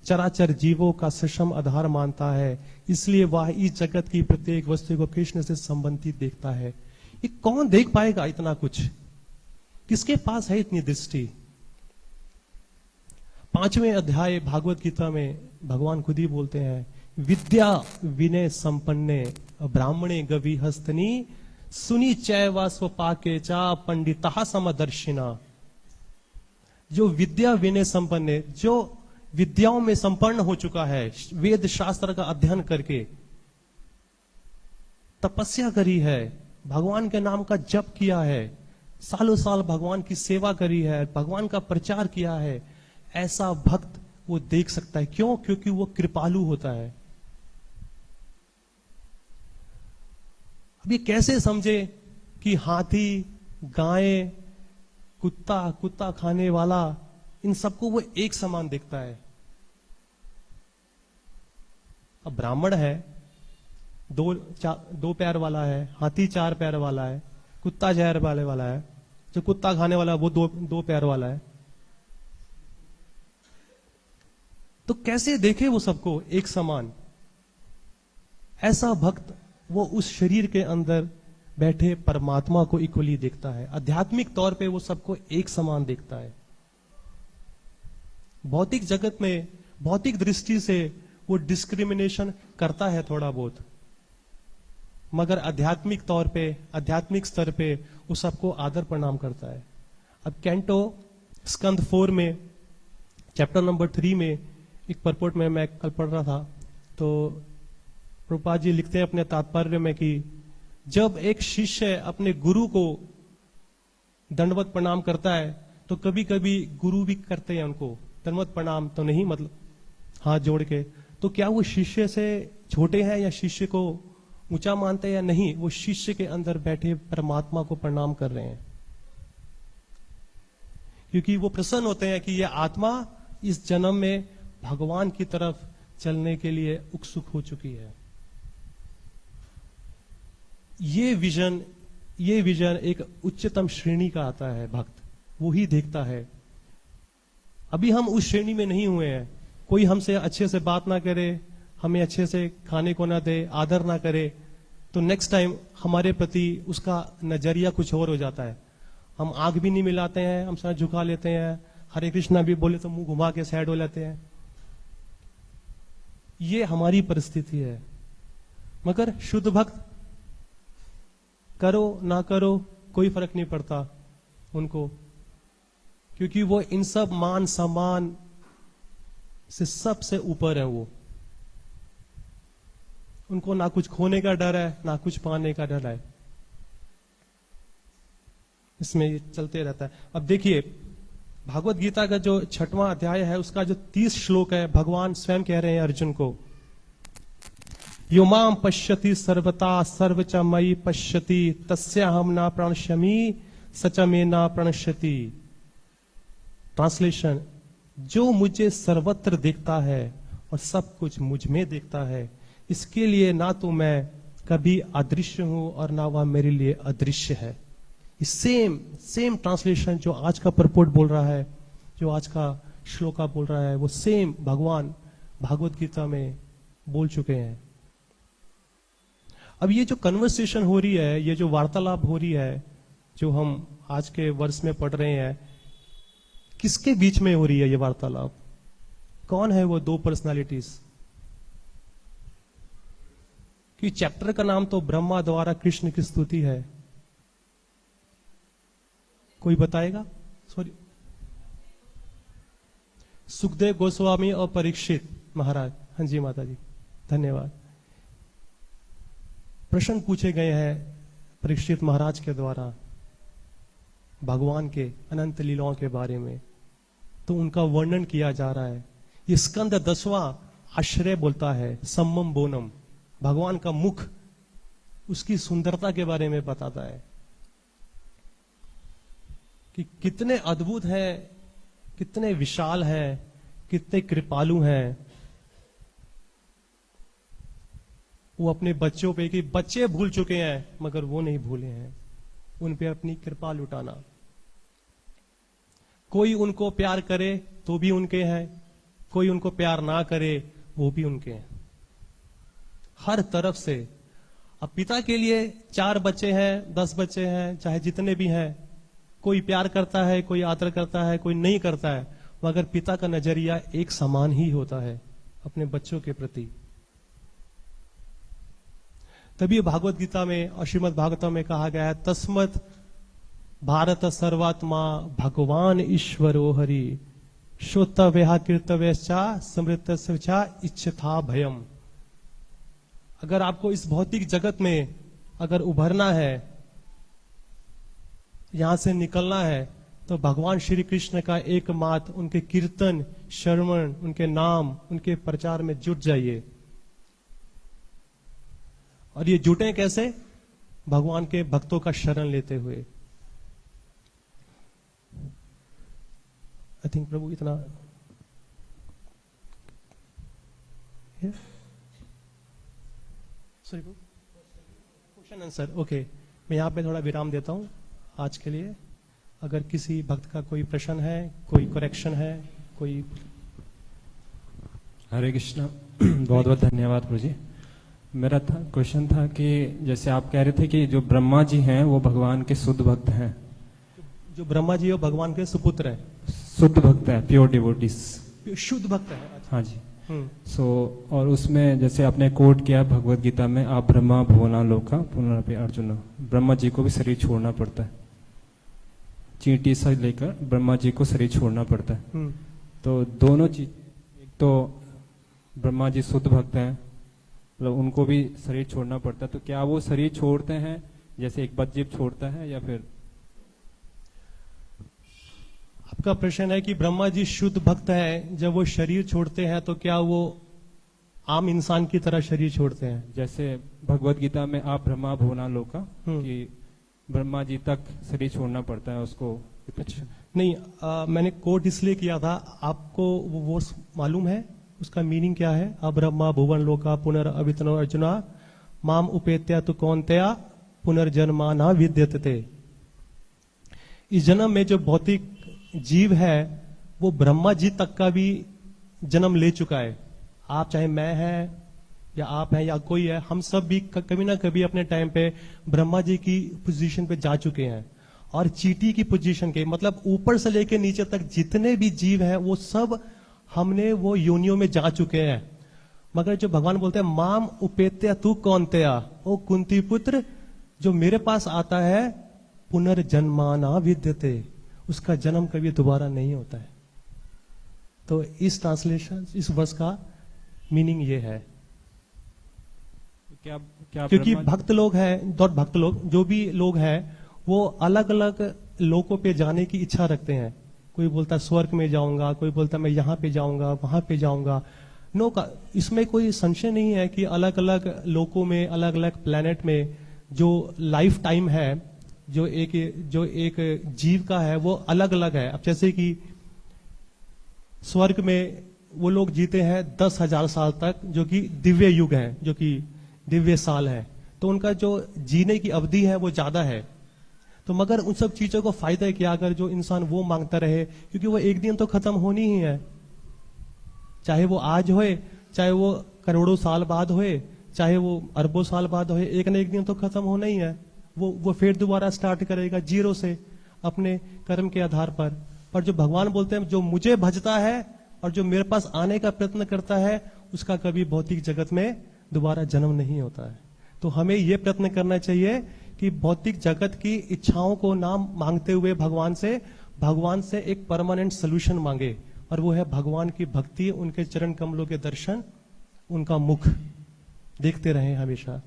चराचर जीवों का सक्षम आधार मानता है, इसलिए वह इस जगत की प्रत्येक वस्तु को कृष्ण से संबंधित देखता है। ये कौन देख पाएगा इतना कुछ? किसके पास है इतनी दृष्टि? 5वें अध्याय भागवत गीता में भगवान खुद ही बोलते हैं, विद्या विनय संपन्ने ब्राह्मणे गवि हस्तनी सुनी चैव स्वपाके चा पंडिता समदर्शिना। जो विद्या विनय संपन्न, जो विद्याओं में संपन्न हो चुका है, वेद शास्त्र का अध्ययन करके तपस्या करी है, भगवान के नाम का जप किया है, सालों साल भगवान की सेवा करी है, भगवान का प्रचार किया है, ऐसा भक्त वो देख सकता है। क्यों? क्योंकि वो कृपालु होता है। अब ये कैसे समझे कि हाथी, गाय, कुत्ता खाने वाला, इन सबको वो एक समान देखता है? अब ब्राह्मण है, दो पैर वाला है, हाथी 4 पैर वाला है, कुत्ता 4 पैर वाला है, जो कुत्ता खाने वाला है वो दो पैर वाला है। तो कैसे देखे वो सबको एक समान? ऐसा भक्त वो उस शरीर के अंदर बैठे परमात्मा को इक्वली देखता है। आध्यात्मिक तौर पे वो सबको एक समान देखता है। भौतिक जगत में, भौतिक दृष्टि से वो डिस्क्रिमिनेशन करता है थोड़ा बहुत, मगर आध्यात्मिक तौर पे, आध्यात्मिक स्तर पे वो सबको आदर प्रणाम करता है। अब कैंटो स्कंद 4 में चैप्टर नंबर 3 में एक परपोर्ट में मैं कल पढ़ रहा था, तो प्रभुपाद जी लिखते हैं अपने तात्पर्य में कि जब एक शिष्य अपने गुरु को दंडवत प्रणाम करता है, तो कभी कभी गुरु भी करते हैं उनको दंडवत प्रणाम, तो नहीं मतलब हाथ जोड़ के, तो क्या वो शिष्य से छोटे हैं या शिष्य को ऊंचा मानते हैं? या नहीं, वो शिष्य के अंदर बैठे परमात्मा को प्रणाम कर रहे हैं, क्योंकि वो प्रसन्न होते हैं कि यह आत्मा इस जन्म में भगवान की तरफ चलने के लिए उत्सुक हो चुकी है। ये विजन एक उच्चतम श्रेणी का आता है भक्त, वो ही देखता है। अभी हम उस श्रेणी में नहीं हुए हैं। कोई हमसे अच्छे से बात ना करे, हमें अच्छे से खाने को ना दे, आदर ना करे, तो नेक्स्ट टाइम हमारे प्रति उसका नजरिया कुछ और हो जाता है। हम आंख भी नहीं मिलाते हैं, हम सर झुका लेते हैं, हरे कृष्णा भी बोले तो मुंह घुमा के साइड हो लेते हैं। ये हमारी परिस्थिति है। मगर शुद्ध भक्त करो ना करो कोई फर्क नहीं पड़ता उनको, क्योंकि वो इन सब मान सम्मान से सबसे ऊपर है। वो उनको ना कुछ खोने का डर है, ना कुछ पाने का डर है। इसमें ये चलते रहता है। अब देखिए, भागवत गीता का जो 6वां अध्याय है उसका जो 30 श्लोक है, भगवान स्वयं कह रहे हैं अर्जुन को, यो माम पश्यति सर्वता सर्वच मयि पश्यति तस्याहम ना प्रणश्यामि सच में ना प्रणश्यति। ट्रांसलेशन, जो मुझे सर्वत्र देखता है और सब कुछ मुझ में देखता है, इसके लिए ना तो मैं कभी अदृश्य हूं और ना वह मेरे लिए अदृश्य है। सेम ट्रांसलेशन जो आज का परपोर्ट बोल रहा है, जो आज का श्लोका बोल रहा है, वो सेम भगवान भागवत गीता में बोल चुके हैं। अब ये जो कन्वर्सेशन हो रही है, ये जो वार्तालाप हो रही है, जो हम आज के वर्ष में पढ़ रहे हैं, किसके बीच में हो रही है ये वार्तालाप? कौन है वो दो पर्सनालिटीज? कि चैप्टर का नाम तो ब्रह्मा द्वारा कृष्ण की स्तुति है। कोई बताएगा? सॉरी, सुखदेव गोस्वामी और परीक्षित महाराज। हाँ जी माता जी, धन्यवाद। प्रश्न पूछे गए हैं परीक्षित महाराज के द्वारा भगवान के अनंत लीलाओं के बारे में, तो उनका वर्णन किया जा रहा है। ये स्कंद 10वां आश्रय बोलता है, सम्मम बोनम, भगवान का मुख, उसकी सुंदरता के बारे में बताता है कि कितने अद्भुत हैं, कितने विशाल हैं, कितने कृपालु हैं। वो अपने बच्चों पे, कि बच्चे भूल चुके हैं मगर वो नहीं भूले हैं, उन पे अपनी कृपा लुटाना। कोई उनको प्यार करे तो भी उनके हैं, कोई उनको प्यार ना करे वो भी उनके हैं, हर तरफ से। अब पिता के लिए 4 बच्चे हैं, 10 बच्चे हैं, चाहे जितने भी हैं, कोई प्यार करता है, कोई आदर करता है, कोई नहीं करता है, मगर पिता का नजरिया एक समान ही होता है अपने बच्चों के प्रति। तभी भागवत गीता में और श्रीमद् भागवतम में कहा गया है, तस्मत् भारत सर्वात्मा भगवान ईश्वरो हरि श्रोतव्य कीर्तव्य समृत इच्छा भयम। अगर आपको इस भौतिक जगत में अगर उभरना है, यहां से निकलना है, तो भगवान श्री कृष्ण का एकमात्र उनके कीर्तन, श्रवण, उनके नाम, उनके प्रचार में जुट जाइए। और ये जुटे कैसे? भगवान के भक्तों का शरण लेते हुए। आई थिंक प्रभु इतना सॉरी क्वेश्चन आंसर। ओके, मैं यहाँ पे थोड़ा विराम देता हूँ आज के लिए। अगर किसी भक्त का कोई प्रश्न है, कोई करेक्शन है, कोई। हरे कृष्णा, बहुत बहुत धन्यवाद प्रभु जी। मेरा क्वेश्चन था कि जैसे आप कह रहे थे कि जो ब्रह्मा जी हैं वो भगवान के शुद्ध भक्त हैं। जो ब्रह्मा जी वो भगवान के सुपुत्र हैं, शुद्ध भक्त है, प्योर डिवोटीज, शुद्ध भक्त है। हाँ जी। और उसमें जैसे आपने कोट किया भगवत गीता में, आप ब्रह्मा भुवना लोका पुनरपि अर्जुन, ब्रह्मा जी को भी शरीर छोड़ना पड़ता है, चींटी से लेकर ब्रह्मा जी को शरीर छोड़ना पड़ता है। तो दोनों चीज, एक तो ब्रह्मा जी शुद्ध भक्त हैं, मतलब उनको भी शरीर छोड़ना पड़ता है, तो क्या वो शरीर छोड़ते हैं जैसे एक बदजीव छोड़ता है, या फिर? आपका प्रश्न है कि ब्रह्मा जी शुद्ध भक्त है, जब वो शरीर छोड़ते हैं तो क्या वो आम इंसान की तरह शरीर छोड़ते हैं? जैसे भगवत गीता में आप ब्रह्मा भुवना लोका, कि ब्रह्मा जी तक शरीर छोड़ना पड़ता है उसको। अच्छा, नहीं, मैंने कोट इसलिए किया था, आपको वो मालूम है उसका मीनिंग क्या है? अब्रह्मा भुवन लोका पुनर्अवितनो अर्जुना माम उपेत्या तु कौन्तेया पुनर्जन्मा न विद्यते। इस जन्म में जो भौतिक जीव है वो ब्रह्मा जी तक का भी जन्म ले चुका है। आप चाहे मैं है या आप हैं या कोई है, हम सब भी कभी ना कभी अपने टाइम पे ब्रह्मा जी की पोजीशन पे जा चुके हैं। और चींटी की पोजीशन के मतलब ऊपर से लेकर नीचे तक जितने भी जीव हैं वो सब हमने वो योनियों में जा चुके हैं। मगर जो भगवान बोलते हैं माम उपेत्या तू कौन्तेया, ओ कुंती पुत्र, जो मेरे पास आता है पुनर्जन्माना विद्यते, उसका जन्म कभी दोबारा नहीं होता है। तो इस ट्रांसलेशन, इस वर्ष का मीनिंग ये है। क्या क्योंकि भक्त लोग हैं, भक्त लोग जो भी लोग हैं वो अलग अलग लोकों पे जाने की इच्छा रखते हैं। कोई बोलता है स्वर्ग में जाऊंगा, कोई बोलता है मैं यहाँ पे जाऊंगा, वहां पे जाऊंगा। नो का इसमें कोई संशय नहीं है कि अलग अलग लोकों में, अलग अलग प्लेनेट में जो लाइफ टाइम है, जो एक जीव का है, वो अलग अलग है। अब जैसे कि स्वर्ग में वो लोग जीते हैं 10,000 साल तक, जो कि दिव्य युग है, जो कि दिव्य साल है, तो उनका जो जीने की अवधि है वो ज्यादा है। तो मगर उन सब चीजों को फायदा है क्या अगर जो इंसान वो मांगता रहे, क्योंकि वो एक दिन तो खत्म होनी ही है, चाहे वो आज होए, चाहे वो करोड़ों साल बाद होए, चाहे वो अरबों साल बाद होए, एक न एक दिन तो खत्म होना ही है। वो फिर दोबारा स्टार्ट करेगा जीरो से अपने कर्म के आधार पर जो भगवान बोलते हैं जो मुझे भजता है और जो मेरे पास आने का प्रयत्न करता है, उसका कभी भौतिक जगत में दोबारा जन्म नहीं होता है। तो हमें यह प्रयत्न करना चाहिए कि भौतिक जगत की इच्छाओं को ना मांगते हुए भगवान से एक परमानेंट सोल्यूशन मांगे, और वो है भगवान की भक्ति, उनके चरण कमलों के दर्शन, उनका मुख देखते रहें हमेशा।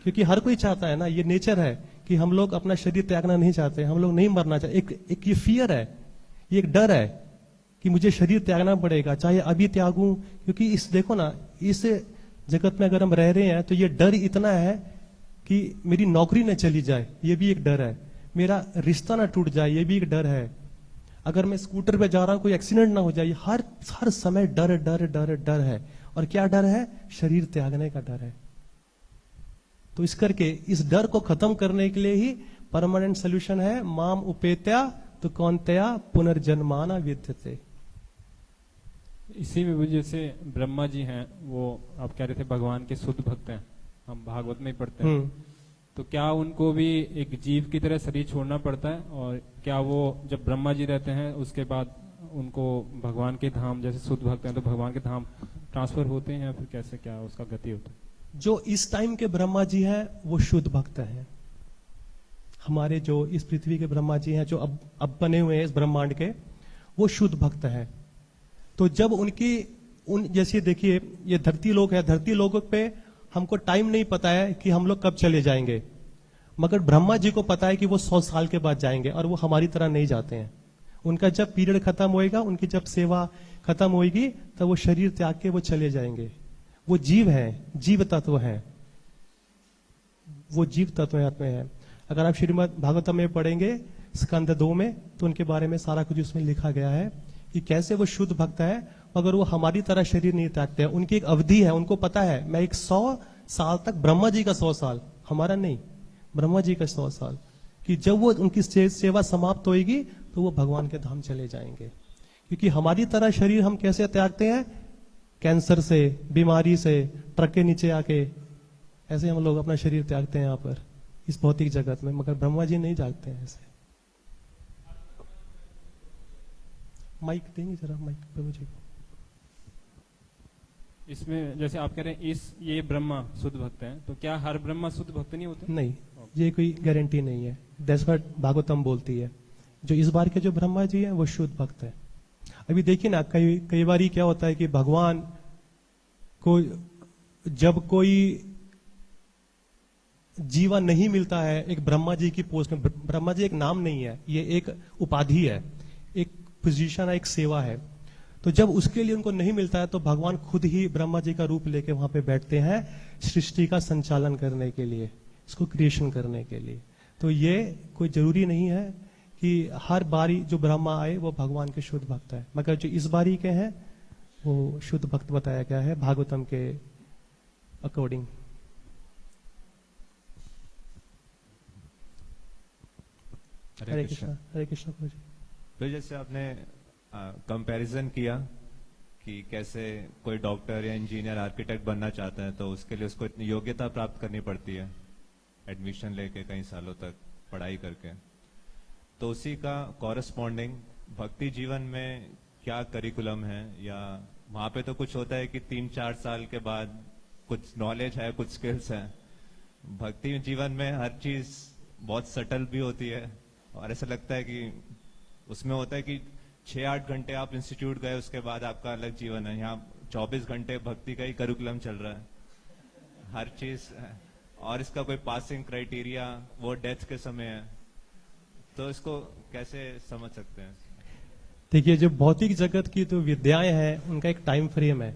क्योंकि हर कोई चाहता है ना, ये नेचर है कि हम लोग अपना शरीर त्यागना नहीं चाहते, हम लोग नहीं मरना चाहते। एक ये फियर है, ये एक डर है कि मुझे शरीर त्यागना पड़ेगा, चाहे अभी त्यागूं, क्योंकि देखो ना, इस जगत में अगर हम रह रहे हैं तो ये डर इतना है कि मेरी नौकरी न चली जाए, ये भी एक डर है, मेरा रिश्ता ना टूट जाए, ये भी एक डर है, अगर मैं स्कूटर पे जा रहा हूं कोई एक्सीडेंट ना हो जाए, हर समय डर डर डर डर है। और क्या डर है? शरीर त्यागने का डर है। तो इस करके इस डर को खत्म करने के लिए ही परमानेंट सोल्यूशन है माम उपेत्या तो कौनतया पुनर्जन्माना विद्यते। इसी में भी जैसे ब्रह्मा जी हैं, वो आप कह रहे थे भगवान के शुद्ध भक्त हैं, हम भागवत में ही पढ़ते हैं, तो क्या उनको भी एक जीव की तरह शरीर छोड़ना पड़ता है? और क्या वो जब ब्रह्मा जी रहते हैं उसके बाद उनको भगवान के धाम, जैसे शुद्ध भक्त हैं तो भगवान के धाम ट्रांसफर होते हैं, या फिर कैसे क्या उसका गति होता है? जो इस टाइम के ब्रह्मा जी हैं वो शुद्ध भक्त हैं। हमारे जो इस पृथ्वी के ब्रह्मा जी हैं, जो अब बने हुए हैं इस ब्रह्मांड के, वो शुद्ध भक्त हैं। तो जब जैसे देखिए ये धरती लोक है, धरती लोक पे हमको टाइम नहीं पता है कि हम लोग कब चले जाएंगे, मगर ब्रह्मा जी को पता है कि वो 100 साल के बाद जाएंगे, और वो हमारी तरह नहीं जाते हैं। उनका जब पीरियड खत्म होएगा, उनकी जब सेवा खत्म होएगी, तब वो शरीर त्याग के वो चले जाएंगे। वो जीव है, जीव तत्व है, वो जीव तत्व में है। अगर आप श्रीमद् भागवतम में पढ़ेंगे स्कंद 2 में, तो उनके बारे में सारा कुछ उसमें लिखा गया है कि कैसे वो शुद्ध भक्त है, मगर वो हमारी तरह शरीर नहीं त्यागते हैं। उनकी एक अवधि है, उनको पता है मैं एक 100 साल तक, ब्रह्मा जी का 100 साल, हमारा नहीं, ब्रह्मा जी का 100 साल, कि जब वो उनकी सेवा समाप्त होगी तो वो भगवान के धाम चले जाएंगे। क्योंकि हमारी तरह शरीर हम कैसे त्यागते हैं? कैंसर से, बीमारी से, ट्रक के नीचे आके, ऐसे हम लोग अपना शरीर त्यागते हैं यहाँ पर इस भौतिक जगत में, मगर ब्रह्मा जी नहीं जागते हैं ऐसे। माइक देंगे जरा, माइक प्रभु जी। इसमें जैसे आप कह रहे हैं ये ब्रह्मा शुद्ध भक्त हैं, तो क्या हर ब्रह्मा शुद्ध भक्त नहीं होते? नहीं, ये कोई गारंटी नहीं है। दैट्स व्हाट भागवतम बोलती है। जो इस बार के जो ब्रह्मा जी हैं वो शुद्ध भक्त है। अभी देखिए ना, कई बार क्या होता है कि भगवान को जब कोई जीवा नहीं मिलता है एक ब्रह्मा जी की पोस्ट में, ब्रह्मा जी एक नाम नहीं है, ये एक उपाधि है, एक पोजीशन है, एक सेवा है। तो जब उसके लिए उनको नहीं मिलता है तो भगवान खुद ही ब्रह्मा जी का रूप लेके वहां पे बैठते हैं सृष्टि का संचालन करने के लिए, इसको क्रिएशन करने के लिए। तो ये कोई जरूरी नहीं है कि हर बारी जो ब्रह्मा आए वो भगवान के शुद्ध भक्त है, मगर जो इस बारी के हैं वो शुद्ध भक्त बताया गया है भागवतम के अकॉर्डिंग। हरे कृष्णा। हरे कृष्णा प्रभु जी। तो जैसे आपने कंपैरिजन किया कि कैसे कोई डॉक्टर या इंजीनियर, आर्किटेक्ट बनना चाहता है तो उसके लिए उसको इतनी योग्यता प्राप्त करनी पड़ती है, एडमिशन लेके कई सालों तक पढ़ाई करके। तो उसी का कॉरेस्पॉन्डिंग भक्ति जीवन में क्या करिकुलम है, या वहां पे तो कुछ होता है कि 3-4 साल के बाद कुछ नॉलेज है, कुछ स्किल्स है। भक्ति जीवन में हर चीज बहुत सटल भी होती है, और ऐसा लगता है कि उसमें होता है कि 6-8 घंटे आप इंस्टीट्यूट गए, उसके बाद आपका अलग जीवन है। यहाँ 24 घंटे भक्ति का ही करिकुलम चल रहा है, हर चीज, और इसका कोई पासिंग क्राइटेरिया वो डेथ के समय है। तो इसको कैसे समझ सकते हैं? देखिए, जो भौतिक जगत की जो विद्याएं हैं उनका एक टाइम फ्रेम है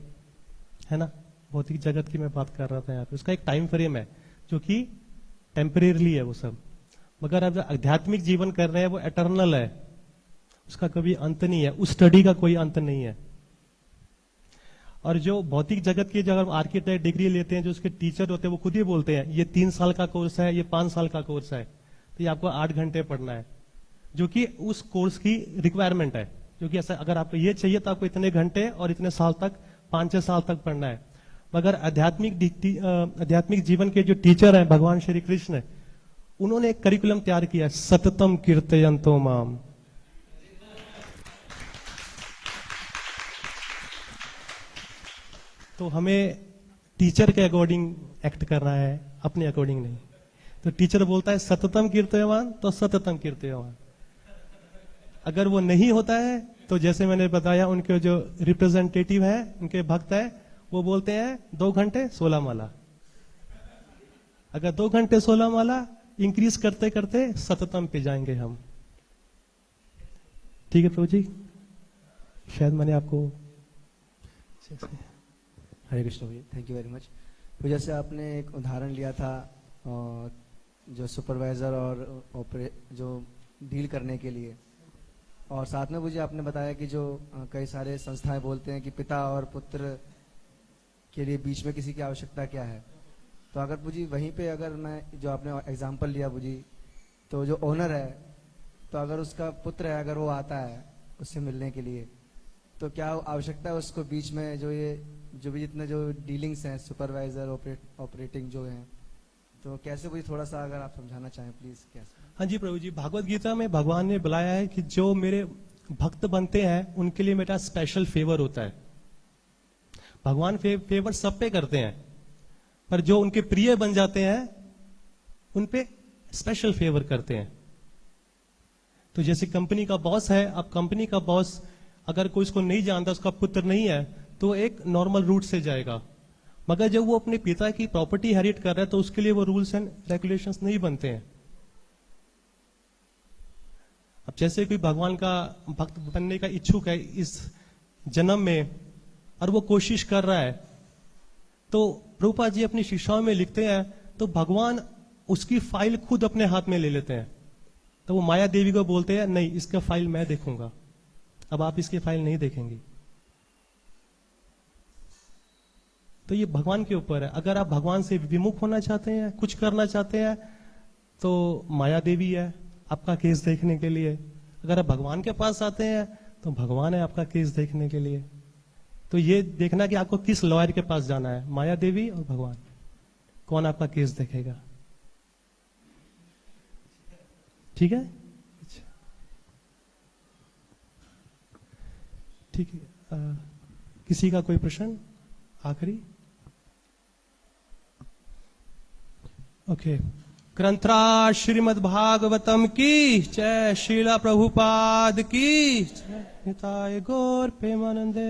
ना। भौतिक जगत की मैं बात कर रहा था यहाँ पे, उसका एक टाइम फ्रेम है जो कि टेम्परेरली है वो सब। मगर अब जो आध्यात्मिक जीवन कर रहे हैं वो एटर्नल है, उसका कभी अंत नहीं है, उस स्टडी का कोई अंत नहीं है। और जो भौतिक जगत की जो अगर आर्किटेक्ट डिग्री लेते हैं, जो उसके टीचर होते हैं, वो खुद ही बोलते हैं ये 3 साल का कोर्स है, ये 5 साल का कोर्स है, तो ये आपको 8 घंटे पढ़ना है, जो कि उस कोर्स की रिक्वायरमेंट है। जो कि ऐसा अगर आपको ये चाहिए तो आपको इतने घंटे और इतने साल तक, 5-6 साल तक पढ़ना है। मगर आध्यात्मिक जीवन के जो टीचर हैं भगवान श्री कृष्ण, उन्होंने एक करिकुलम तैयार किया, सततम कीर्तयन्तो माम। तो हमें टीचर के अकॉर्डिंग एक्ट करना है, अपने अकॉर्डिंग नहीं। तो टीचर बोलता है सततम कीर्तयवान, तो सततम कीर्तयवान। अगर वो नहीं होता है तो जैसे मैंने बताया, उनके जो रिप्रेजेंटेटिव है, उनके भक्त है, वो बोलते हैं 2 घंटे 16 माला। अगर 2 घंटे 16 माला इंक्रीज करते करते सततम पे जाएंगे हम। ठीक है प्रभु जी, शायद मैंने आपको हरे कृष्ण भैया, थैंक यू वेरी मच। तो जैसे आपने एक उदाहरण लिया था जो सुपरवाइजर और जो डील करने के लिए, और साथ में मुझे आपने बताया कि जो कई सारे संस्थाएं बोलते हैं कि पिता और पुत्र के लिए बीच में किसी की आवश्यकता क्या है। तो अगर मुझे वहीं पे, अगर मैं जो आपने एग्जांपल लिया मुझे, तो जो ओनर है, तो अगर उसका पुत्र है, अगर वो आता है उससे मिलने के लिए, तो क्या आवश्यकता है उसको बीच में जो भी जितने जो डीलिंग्स हैं, सुपरवाइजर ऑपरेटिंग जो हैं, तो कैसे मुझे थोड़ा सा अगर आप समझाना चाहें प्लीज। कैसे? हाँ जी प्रभु जी, भागवत गीता में भगवान ने बुलाया है कि जो मेरे भक्त बनते हैं उनके लिए मेरा स्पेशल फेवर होता है। भगवान फेवर सब पे करते हैं, पर जो उनके प्रिय बन जाते हैं उन पे स्पेशल फेवर करते हैं। तो जैसे कंपनी का बॉस है, अब कंपनी का बॉस अगर कोई उसको नहीं जानता, उसका पुत्र नहीं है, तो एक नॉर्मल रूट से जाएगा। मगर जब वो अपने पिता की प्रॉपर्टी हेरिट कर रहा है तो उसके लिए वो रूल्स एंड रेगुलेशंस नहीं बनते हैं। अब जैसे कोई भगवान का भक्त बनने का इच्छुक है इस जन्म में, और वो कोशिश कर रहा है, तो प्रभुपाद जी अपनी शिक्षाओं में लिखते हैं, तो भगवान उसकी फाइल खुद अपने हाथ में ले लेते हैं। तो वो माया देवी को बोलते हैं, नहीं, इसका फाइल मैं देखूंगा, अब आप इसकी फाइल नहीं देखेंगी। तो ये भगवान के ऊपर है। अगर आप भगवान से विमुख होना चाहते हैं, कुछ करना चाहते हैं, तो माया देवी है आपका केस देखने के लिए। अगर आप भगवान के पास आते हैं तो भगवान है आपका केस देखने के लिए। तो ये देखना कि आपको किस लॉयर के पास जाना है, माया देवी और भगवान, कौन आपका केस देखेगा। ठीक है, ठीक है। किसी का कोई प्रश्न आखिरी? ओके। ग्रंथराज श्रीमद् भागवतम की जय, श्रीला प्रभुपाद की जय, निताय गौर प्रेमानंदे।